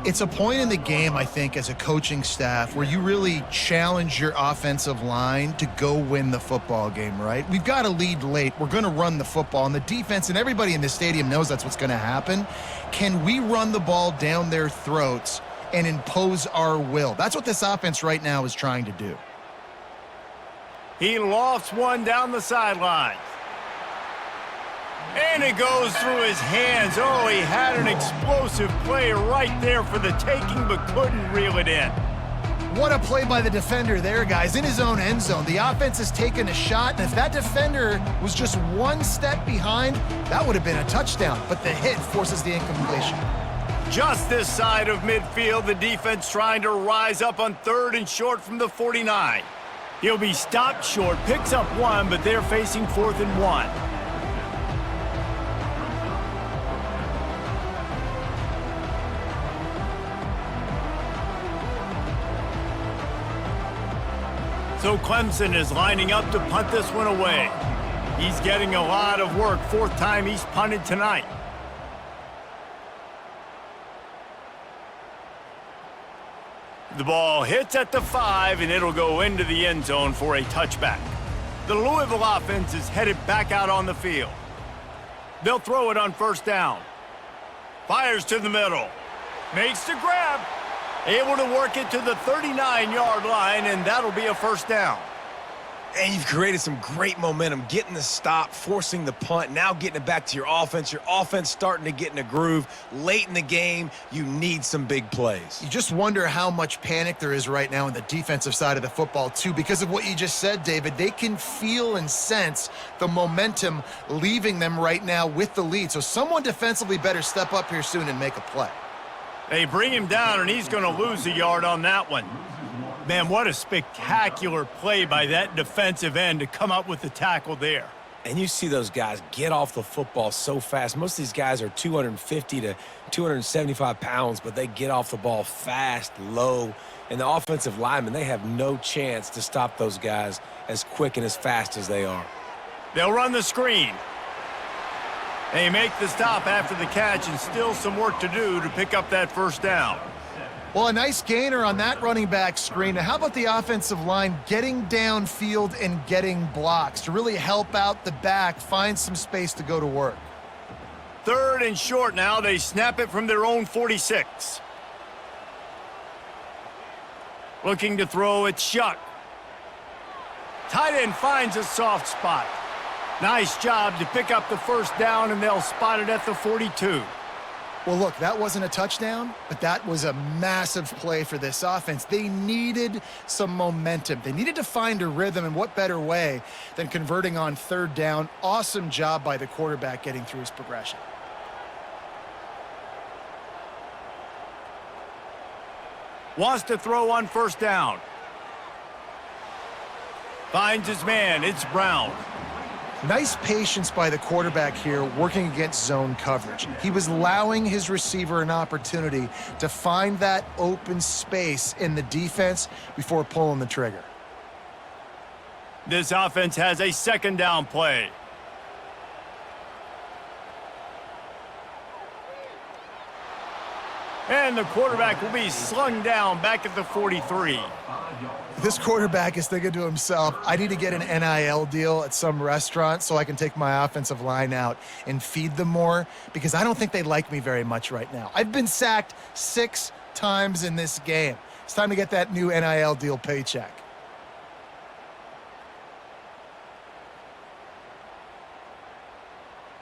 It's a point in the game, I think, as a coaching staff where you really challenge your offensive line to go win the football game, right? We've got to lead late. We're going to run the football. And the defense and everybody in this stadium knows that's what's going to happen. Can we run the ball down their throats and impose our will? That's what this offense right now is trying to do. He lofts one down the sideline. And it goes through his hands. Oh, he had an explosive play right there for the taking, but couldn't reel it in. What a play by the defender there, guys, in his own end zone. The offense has taken a shot, and if that defender was just one step behind, that would have been a touchdown. But the hit forces the incompletion. Just this side of midfield, the defense trying to rise up on 3rd and short from the 49. He'll be stopped short, picks up one, but they're facing 4th and 1. So Clemson is lining up to punt this one away. He's getting a lot of work. 4th time he's punted tonight. The ball hits at the 5, and it'll go into the end zone for a touchback. The Louisville offense is headed back out on the field. They'll throw it on 1st down. Fires to the middle. Makes the grab. Able to work it to the 39-yard line, and that'll be a 1st down. And you've created some great momentum, getting the stop, forcing the punt, now getting it back to your offense. Your offense starting to get in a groove. Late in the game, you need some big plays. You just wonder how much panic there is right now on the defensive side of the football, too. Because of what you just said, David, they can feel and sense the momentum leaving them right now with the lead. So someone defensively better step up here soon and make a play. They bring him down, and he's going to lose a yard on that one. Man, what a spectacular play by that defensive end to come up with the tackle there. And you see those guys get off the football so fast. Most of these guys are 250 to 275 pounds, but they get off the ball fast, low. And the offensive linemen, they have no chance to stop those guys as quick and as fast as they are. They'll run the screen. They make the stop after the catch, and still some work to do to pick up that 1st down. Well, a nice gainer on that running back screen. Now, how about the offensive line getting downfield and getting blocks to really help out the back, find some space to go to work? 3rd and short now. They snap it from their own 46. Looking to throw, it's Shuck. Tight end finds a soft spot. Nice job to pick up the 1st down, and they'll spot it at the 42. Well, look, that wasn't a touchdown, but that was a massive play for this offense. They needed some momentum. They needed to find a rhythm, and what better way than converting on 3rd down. Awesome job by the quarterback getting through his progression. Wants to throw on 1st down. Finds his man. It's Brown. Nice patience by the quarterback here working against zone coverage. He was allowing his receiver an opportunity to find that open space in the defense before pulling the trigger. This offense has a 2nd down play. And the quarterback will be slung down back at the 43. This quarterback is thinking to himself, I need to get an NIL deal at some restaurant so I can take my offensive line out and feed them more, because I don't think they like me very much right now. I've been sacked 6 times in this game. It's time to get that new NIL deal paycheck.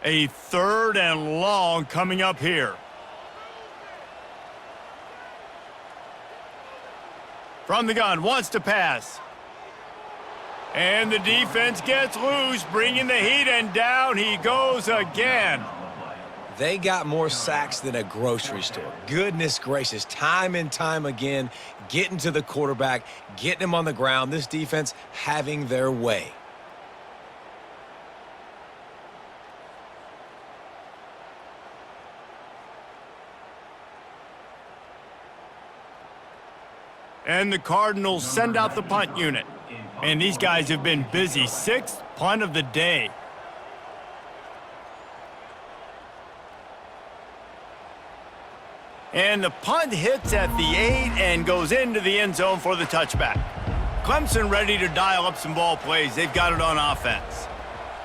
A 3rd and long coming up here. From the gun, wants to pass. And the defense gets loose, bringing the heat, and down he goes again. They got more sacks than a grocery store. Goodness gracious, time and time again, getting to the quarterback, getting him on the ground. This defense having their way. And the Cardinals send out the punt unit. And these guys have been busy. 6th punt of the day. And the punt hits at the 8 and goes into the end zone for the touchback. Clemson ready to dial up some ball plays. They've got it on offense.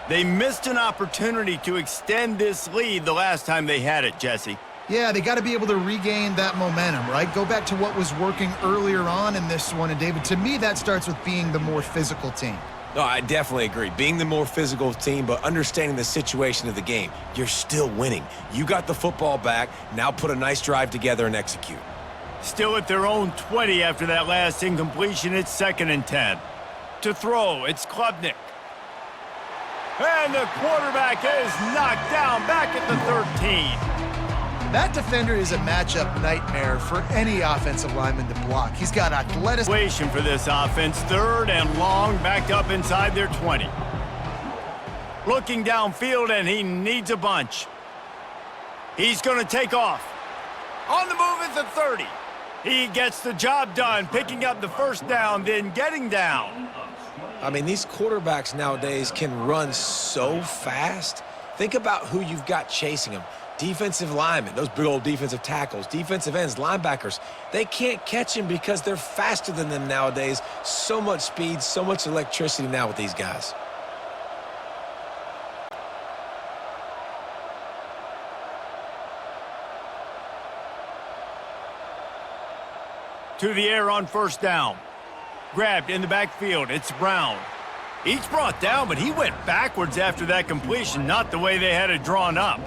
They missed an opportunity to extend this lead the last time they had it, Jesse. Yeah, they got to be able to regain that momentum, right? Go back to what was working earlier on in this one. And, David, to me, that starts with being the more physical team. No, I definitely agree. Being the more physical team, but understanding the situation of the game. You're still winning. You got the football back. Now put a nice drive together and execute. Still at their own 20 after that last incompletion. It's 2nd and 10. To throw, it's Klubnik. And the quarterback is knocked down back at the 13. That defender is a matchup nightmare for any offensive lineman to block. He's got athleticism. For this offense, 3rd and long, backed up inside their 20. Looking downfield, and he needs a bunch. He's going to take off. On the move at the 30. He gets the job done, picking up the 1st down, then getting down. I mean, these quarterbacks nowadays can run so fast. Think about who you've got chasing them. Defensive linemen, those big old defensive tackles, defensive ends, linebackers, they can't catch him because they're faster than them nowadays. So much speed, so much electricity now with these guys. To the air on 1st down. Grabbed in the backfield, it's Brown. He's brought down, but he went backwards after that completion, not the way they had it drawn up.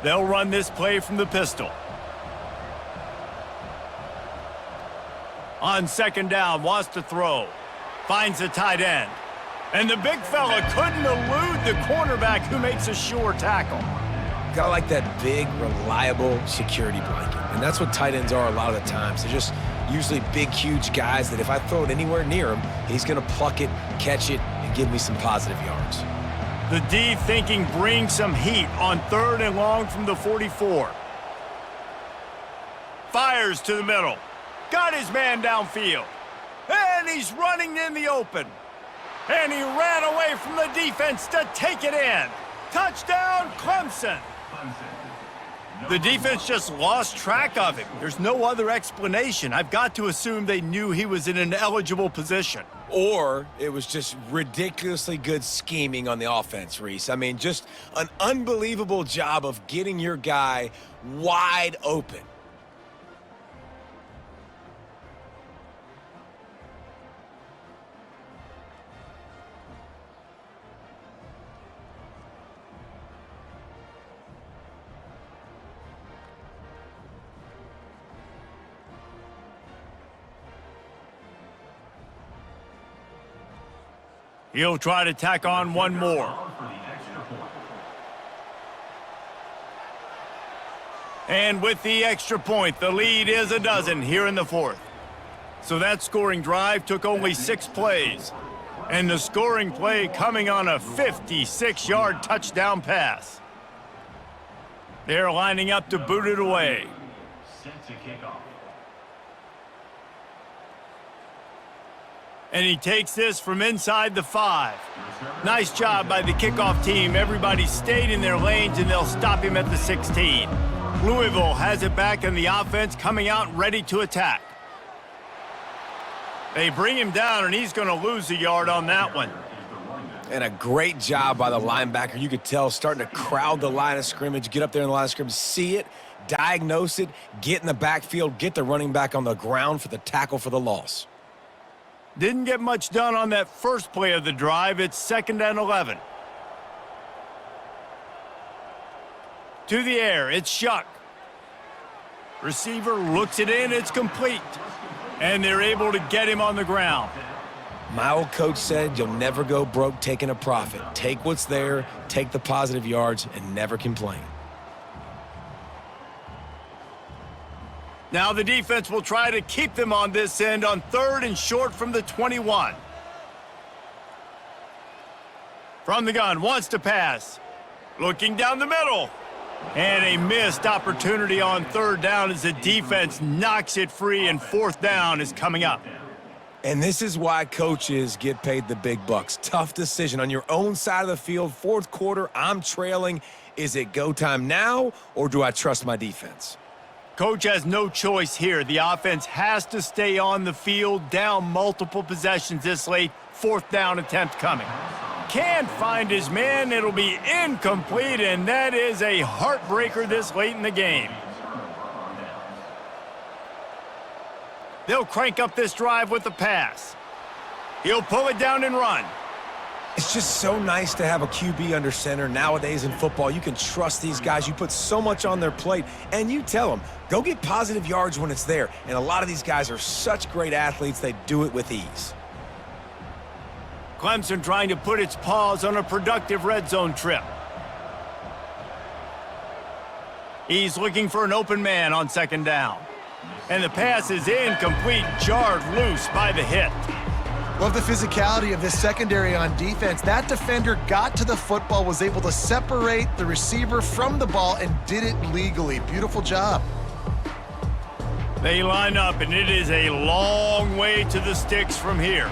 They'll run this play from the pistol. On 2nd down, wants to throw. Finds the tight end. And the big fella couldn't elude the cornerback who makes a sure tackle. Gotta like that big, reliable security blanket. And that's what tight ends are a lot of the times. They're just usually big, huge guys that if I throw it anywhere near him, he's gonna pluck it, catch it, and give me some positive yards. The D thinking bring some heat on 3rd and long from the 44. Fires to the middle. Got his man downfield. And he's running in the open. And he ran away from the defense to take it in. Touchdown, Clemson. The defense just lost track of him. There's no other explanation. I've got to assume they knew he was in an eligible position. Or it was just ridiculously good scheming on the offense, Reese. I mean, just an unbelievable job of getting your guy wide open. He'll try to tack on one more. And with the extra point, the lead is a dozen here in the 4th. So that scoring drive took only 6 plays. And the scoring play coming on a 56-yard touchdown pass. They're lining up to boot it away. Set to kick off. And he takes this from inside the 5. Nice job by the kickoff team. Everybody stayed in their lanes, and they'll stop him at the 16. Louisville has it back, and the offense coming out ready to attack. They bring him down, and he's going to lose a yard on that one. And a great job by the linebacker. You could tell starting to crowd the line of scrimmage, get up there in the line of scrimmage, see it, diagnose it, get in the backfield, get the running back on the ground for the tackle for the loss. Didn't get much done on that first play of the drive. It's 2nd and 11. To the air, it's Shuck. Receiver looks it in, it's complete. And they're able to get him on the ground. My old coach said you'll never go broke taking a profit. Take what's there, take the positive yards, and never complain. Now the defense will try to keep them on this end on 3rd and short from the 21. From the gun, wants to pass. Looking down the middle. And a missed opportunity on 3rd down as the defense knocks it free, and 4th down is coming up. And this is why coaches get paid the big bucks. Tough decision on your own side of the field. 4th quarter, I'm trailing. Is it go time now, or do I trust my defense? Coach has no choice here. The offense has to stay on the field, down multiple possessions this late. 4th down attempt coming. Can't find his man. It'll be incomplete, and that is a heartbreaker this late in the game. They'll crank up this drive with the pass. He'll pull it down and run. It's just so nice to have a QB under center. Nowadays in football, you can trust these guys. You put so much on their plate, and you tell them, go get positive yards when it's there. And a lot of these guys are such great athletes, they do it with ease. Clemson trying to put its paws on a productive red zone trip. He's looking for an open man on 2nd down. And the pass is incomplete, jarred loose by the hit. Love the physicality of this secondary on defense. That defender got to the football, was able to separate the receiver from the ball, and did it legally. Beautiful job. They line up, and it is a long way to the sticks from here.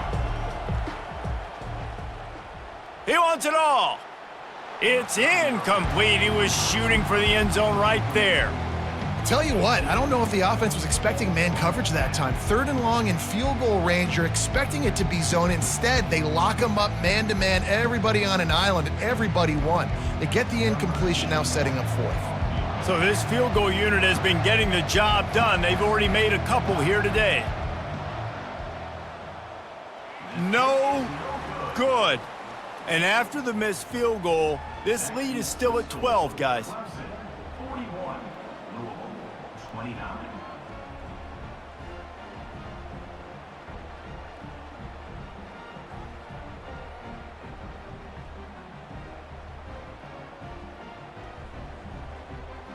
He wants it all. It's incomplete. He was shooting for the end zone right there. Tell you what, I don't know if the offense was expecting man coverage that time. 3rd and long in field goal range, you're expecting it to be zone. Instead, they lock them up man-to-man, everybody on an island, and everybody won. They get the incompletion, now setting up 4th. So this field goal unit has been getting the job done. They've already made a couple here today. No good. And after the missed field goal, this lead is still at 12, guys. 41, Louisville, 29.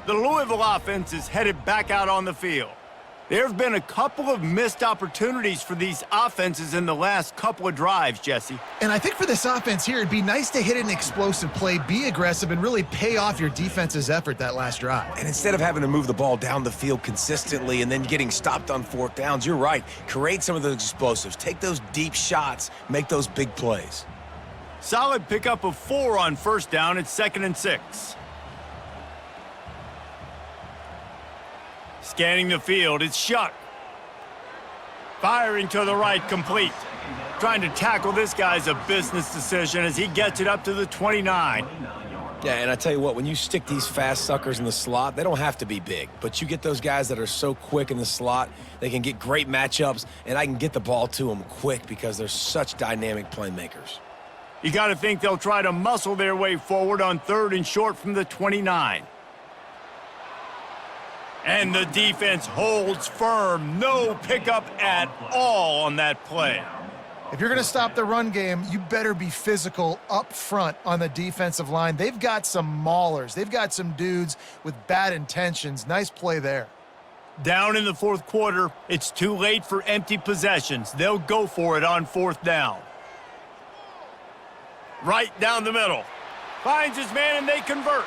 The Louisville offense is headed back out on the field. There have been a couple of missed opportunities for these offenses in the last couple of drives, Jesse. And I think for this offense here, it'd be nice to hit an explosive play, be aggressive, and really pay off your defense's effort that last drive. And instead of having to move the ball down the field consistently and then getting stopped on 4th downs, you're right. Create some of those explosives. Take those deep shots. Make those big plays. Solid pickup of 4 on 1st down. It's 2nd and 6. Scanning the field, it's Shuck. Firing to the right, complete. Trying to tackle this guy's a business decision as he gets it up to the 29. Yeah, and I tell you what, when you stick these fast suckers in the slot, they don't have to be big. But you get those guys that are so quick in the slot, they can get great matchups, and I can get the ball to them quick because they're such dynamic playmakers. You got to think they'll try to muscle their way forward on 3rd and short from the 29. And the defense holds firm. No pickup at all on that play. If you're going to stop the run game, you better be physical up front on the defensive line. They've got some maulers. They've got some dudes with bad intentions. Nice play there. Down in the 4th quarter, it's too late for empty possessions. They'll go for it on 4th down. Right down the middle. Finds his man, and they convert.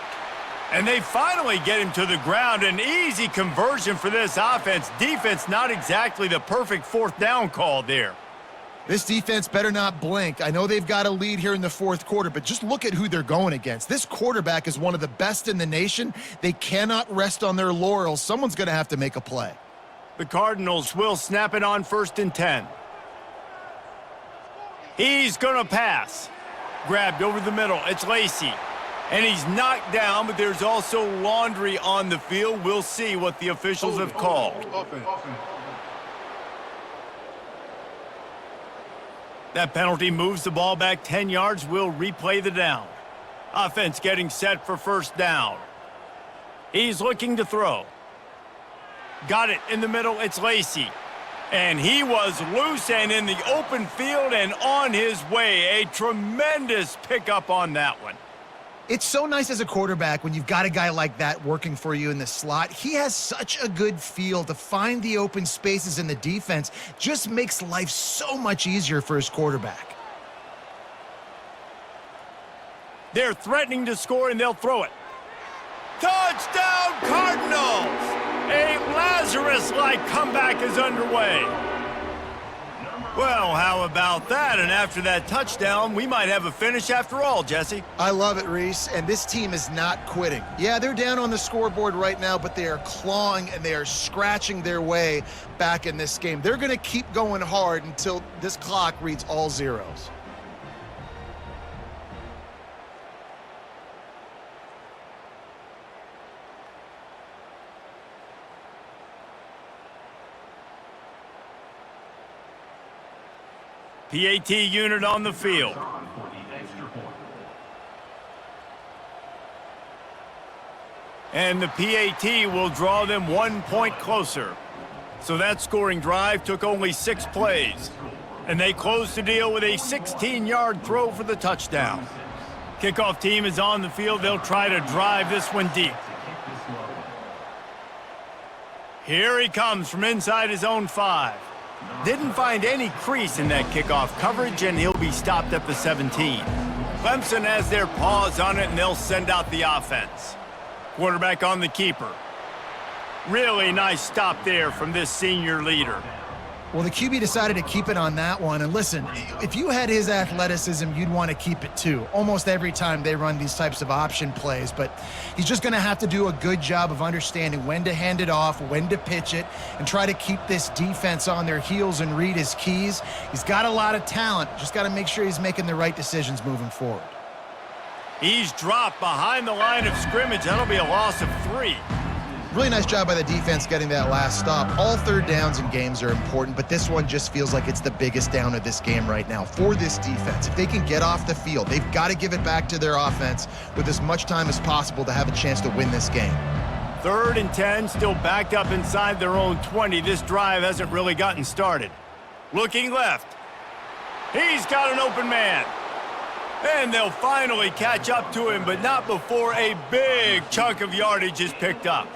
And they finally get him to the ground. An easy conversion for this offense. Defense not exactly the perfect 4th down call there. This defense better not blink. I know they've got a lead here in the 4th quarter, but just look at who they're going against. This quarterback is one of the best in the nation. They cannot rest on their laurels. Someone's going to have to make a play. The Cardinals will snap it on 1st and 10. He's going to pass. Grabbed over the middle. It's Lacey. And he's knocked down, but there's also laundry on the field. We'll see what the officials have called. That penalty moves the ball back 10 yards. We'll replay the down. Offense getting set for first down. He's looking to throw. Got it in the middle. It's Lacey. And he was loose and in the open field and on his way. A tremendous pickup on that one. It's so nice as a quarterback when you've got a guy like that working for you in the slot. He has such a good feel to find the open spaces in the defense. Just makes life so much easier for his quarterback. They're threatening to score, and they'll throw it. Touchdown, Cardinals! A Lazarus-like comeback is underway. Well, how about that? And after that touchdown, we might have a finish after all, Jesse. I love it, Reese, and this team is not quitting. Yeah, they're down on the scoreboard right now, but they are clawing and they are scratching their way back in this game. They're going to keep going hard until this clock reads all zeros. PAT unit on the field. And the PAT will draw them 1 point closer. So that scoring drive took only 6 plays. And they closed the deal with a 16-yard throw for the touchdown. Kickoff team is on the field. They'll try to drive this one deep. Here he comes from inside his own 5. Didn't find any crease in that kickoff coverage, and he'll be stopped at the 17. Clemson has their paws on it, and they'll send out the offense. Quarterback on the keeper. Really nice stop there from this senior leader. Well, the QB decided to keep it on that one. And listen, if you had his athleticism, you'd want to keep it too. Almost every time they run these types of option plays. But he's just going to have to do a good job of understanding when to hand it off, when to pitch it, and try to keep this defense on their heels and read his keys. He's got a lot of talent. Just got to make sure he's making the right decisions moving forward. He's dropped behind the line of scrimmage. That'll be a loss of 3. Really nice job by the defense getting that last stop. All third downs in games are important, but this one just feels like it's the biggest down of this game right now for this defense. If they can get off the field, they've got to give it back to their offense with as much time as possible to have a chance to win this game. 3rd and 10, still backed up inside their own 20. This drive hasn't really gotten started. Looking left. He's got an open man. And they'll finally catch up to him, but not before a big chunk of yardage is picked up.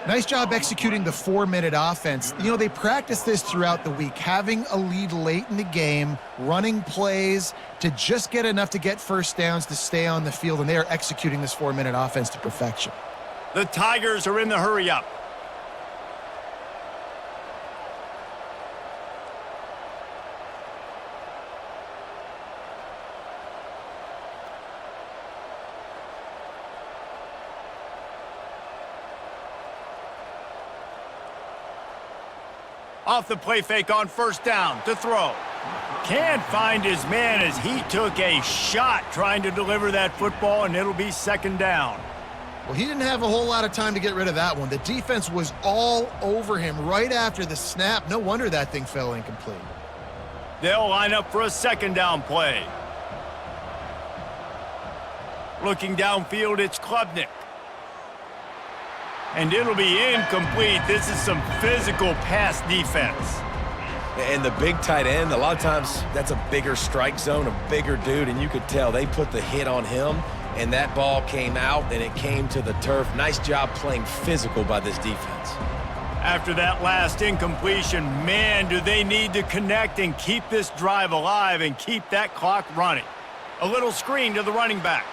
Nice job executing the 4-minute offense. You know, they practice this throughout the week, having a lead late in the game, running plays to just get enough to get first downs to stay on the field, and they are executing this 4-minute offense to perfection. The Tigers are in the hurry-up. Off the play fake on first down to throw. Can't find his man as he took a shot trying to deliver that football, and it'll be 2nd down. Well, he didn't have a whole lot of time to get rid of that one. The defense was all over him right after the snap. No wonder that thing fell incomplete. They'll line up for a 2nd down play. Looking downfield, it's Klubnik. And it'll be incomplete. This is some physical pass defense. And the big tight end, a lot of times that's a bigger strike zone, a bigger dude, and you could tell they put the hit on him, and that ball came out, and it came to the turf. Nice job playing physical by this defense. After that last incompletion, man, do they need to connect and keep this drive alive and keep that clock running. A little screen to the running back.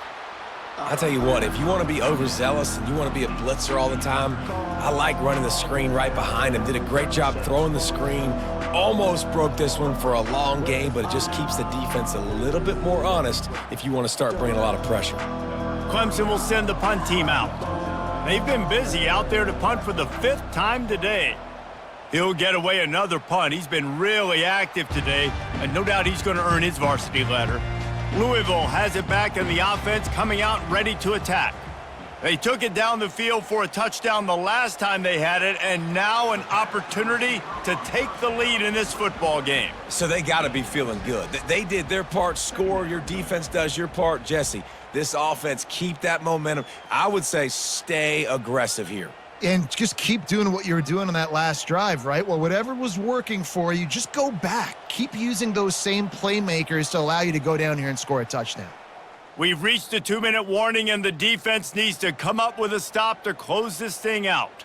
I'll tell you what, if you want to be overzealous and you want to be a blitzer all the time, I like running the screen right behind him. Did a great job throwing the screen. Almost broke this one for a long game, but it just keeps the defense a little bit more honest if you want to start bringing a lot of pressure. Clemson will send the punt team out. They've been busy out there to punt for the 5th time today. He'll get away another punt. He's been really active today, and no doubt he's going to earn his varsity letter. Louisville has it back in the offense, coming out ready to attack. They took it down the field for a touchdown the last time they had it, and now an opportunity to take the lead in this football game. So they got to be feeling good. They did their part, score. Your defense does your part. Jesse, this offense, keep that momentum. I would say stay aggressive here. And just keep doing what you were doing on that last drive, right? Well, whatever was working for you, just go back. Keep using those same playmakers to allow you to go down here and score a touchdown. We've reached the 2-minute warning, and the defense needs to come up with a stop to close this thing out.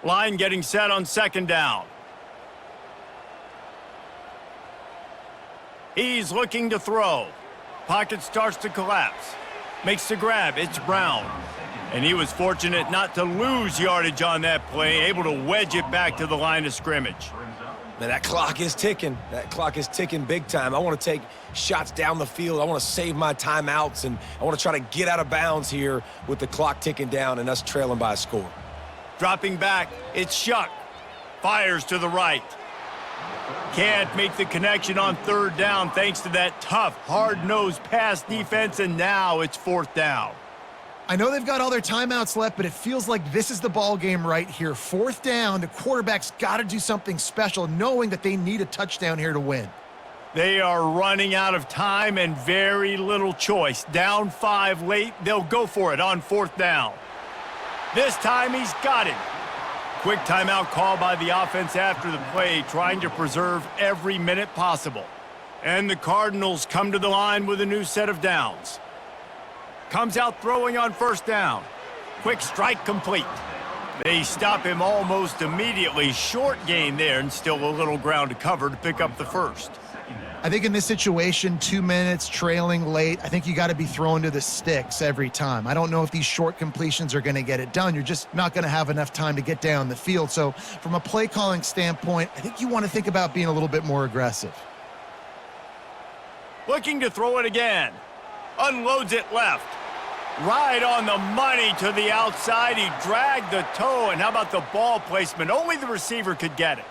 Line getting set on second down. He's looking to throw. Pocket starts to collapse. Makes the grab. It's Brown. And he was fortunate not to lose yardage on that play, able to wedge it back to the line of scrimmage. Man, that clock is ticking. That clock is ticking big time. I want to take shots down the field. I want to save my timeouts, and I want to try to get out of bounds here with the clock ticking down and us trailing by a score. Dropping back, it's Shuck. Fires to the right. Can't make the connection on third down thanks to that tough, hard-nosed pass defense, and now it's fourth down. I know they've got all their timeouts left, but it feels like this is the ball game right here. Fourth down, the quarterback's got to do something special, knowing that they need a touchdown here to win. They are running out of time and very little choice. Down 5 late, they'll go for it on fourth down. This time he's got it. Quick timeout call by the offense after the play, trying to preserve every minute possible. And the Cardinals come to the line with a new set of downs. Comes out throwing on first down. Quick strike complete. They stop him almost immediately. Short gain there, and still a little ground to cover to pick up the first. I think in this situation, 2 minutes, trailing late, I think you got to be throwing to the sticks every time. I don't know if these short completions are going to get it done. You're just not going to have enough time to get down the field. So from a play calling standpoint, I think you want to think about being a little bit more aggressive. Looking to throw it again. Unloads it left. Right on the money to the outside. He dragged the toe, and how about the ball placement? Only the receiver could get it.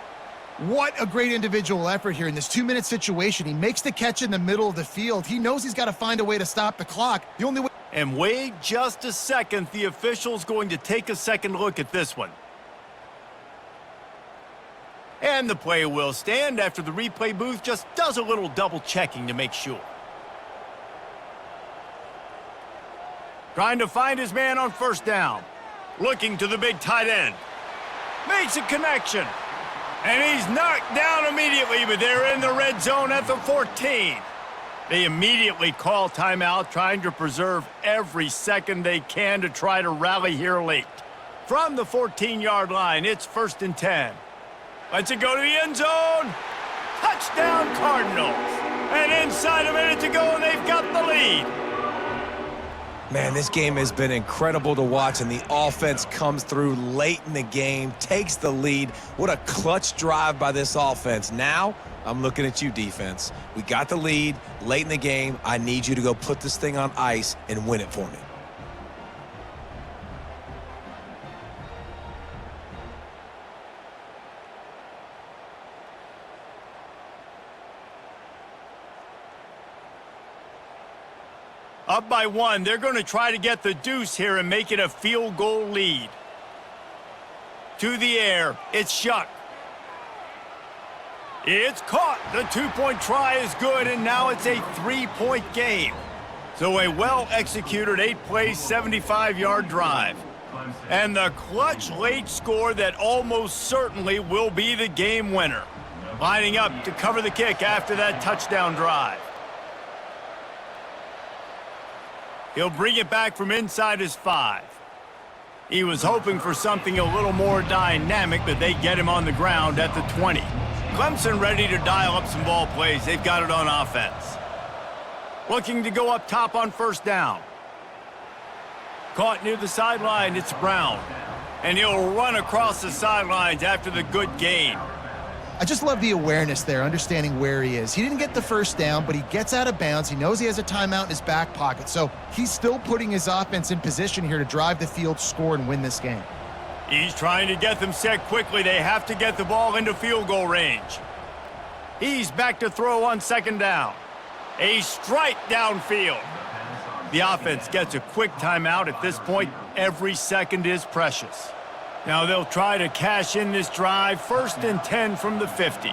What a great individual effort here in this 2-minute situation. He makes the catch in the middle of the field. He knows he's got to find a way to stop the clock. The only way. And wait just a second. The official's going to take a second look at this one. And the play will stand after the replay booth just does a little double checking to make sure. Trying to find his man on first down. Looking to the big tight end. Makes a connection. And he's knocked down immediately, but they're in the red zone at the 14. They immediately call timeout, trying to preserve every second they can to try to rally here late. From the 14-yard line, it's 1st and 10. Lets it go to the end zone. Touchdown, Cardinals. And inside a minute to go, and they've got the lead. Man, this game has been incredible to watch, and the offense comes through late in the game, takes the lead. What a clutch drive by this offense. Now, I'm looking at you, defense. We got the lead late in the game. I need you to go put this thing on ice and win it for me. Up by 1, they're going to try to get the deuce here and make it a field goal lead. To the air, it's Shuck. It's caught. The 2-point try is good, and now it's a 3-point game. So a well-executed 8-play, 75-yard drive. And the clutch late score that almost certainly will be the game winner. Lining up to cover the kick after that touchdown drive. He'll bring it back from inside his 5. He was hoping for something a little more dynamic, but they get him on the ground at the 20. Clemson ready to dial up some ball plays. They've got it on offense. Looking to go up top on first down. Caught near the sideline, it's Brown. And he'll run across the sidelines after the good gain. I just love the awareness there, understanding where he is. He didn't get the first down, but he gets out of bounds. He knows he has a timeout in his back pocket, so he's still putting his offense in position here to drive the field, score, and win this game. He's trying to get them set quickly. They have to get the ball into field goal range. He's back to throw on second down. A strike downfield. The offense gets a quick timeout at this point. Every second is precious. Now they'll try to cash in this drive. 1st and 10 from the 50.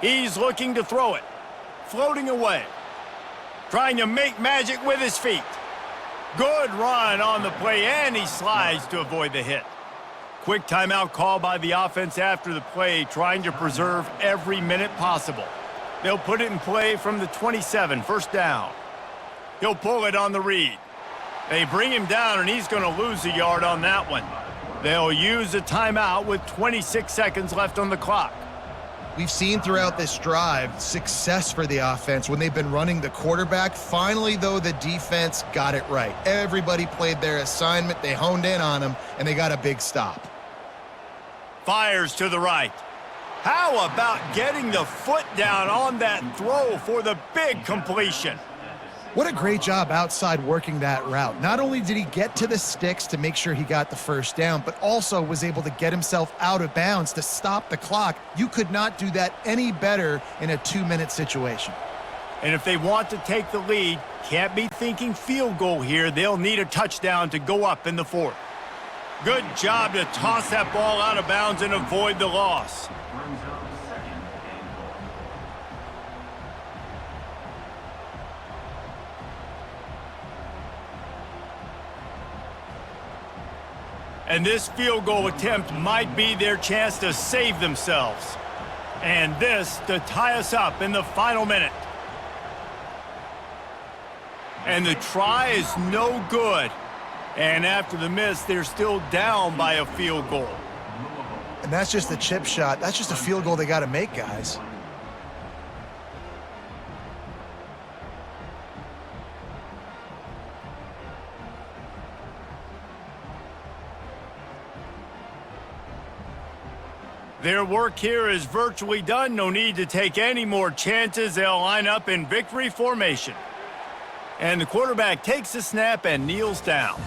He's looking to throw it. Floating away. Trying to make magic with his feet. Good run on the play, and he slides to avoid the hit. Quick timeout call by the offense after the play, trying to preserve every minute possible. They'll put it in play from the 27, 1st down. He'll pull it on the read. They bring him down, and he's going to lose a yard on that one. They'll use a timeout with 26 seconds left on the clock. We've seen throughout this drive success for the offense when they've been running the quarterback. Finally, though, the defense got it right. Everybody played their assignment. They honed in on him, and they got a big stop. Fires to the right. How about getting the foot down on that throw for the big completion? What a great job outside working that route. Not only did he get to the sticks to make sure he got the 1st down, but also was able to get himself out of bounds to stop the clock. You could not do that any better in a 2-minute situation. And if they want to take the lead, can't be thinking field goal here. They'll need a touchdown to go up in the 4th. Good job to toss that ball out of bounds and avoid the loss. And this field goal attempt might be their chance to save themselves. And this to tie us up in the final minute. And the try is no good. And after the miss, they're still down by a field goal. And that's just a chip shot. That's just a field goal they got to make, guys. Their work here is virtually done. No need to take any more chances. They'll line up in victory formation. And the quarterback takes the snap and kneels down.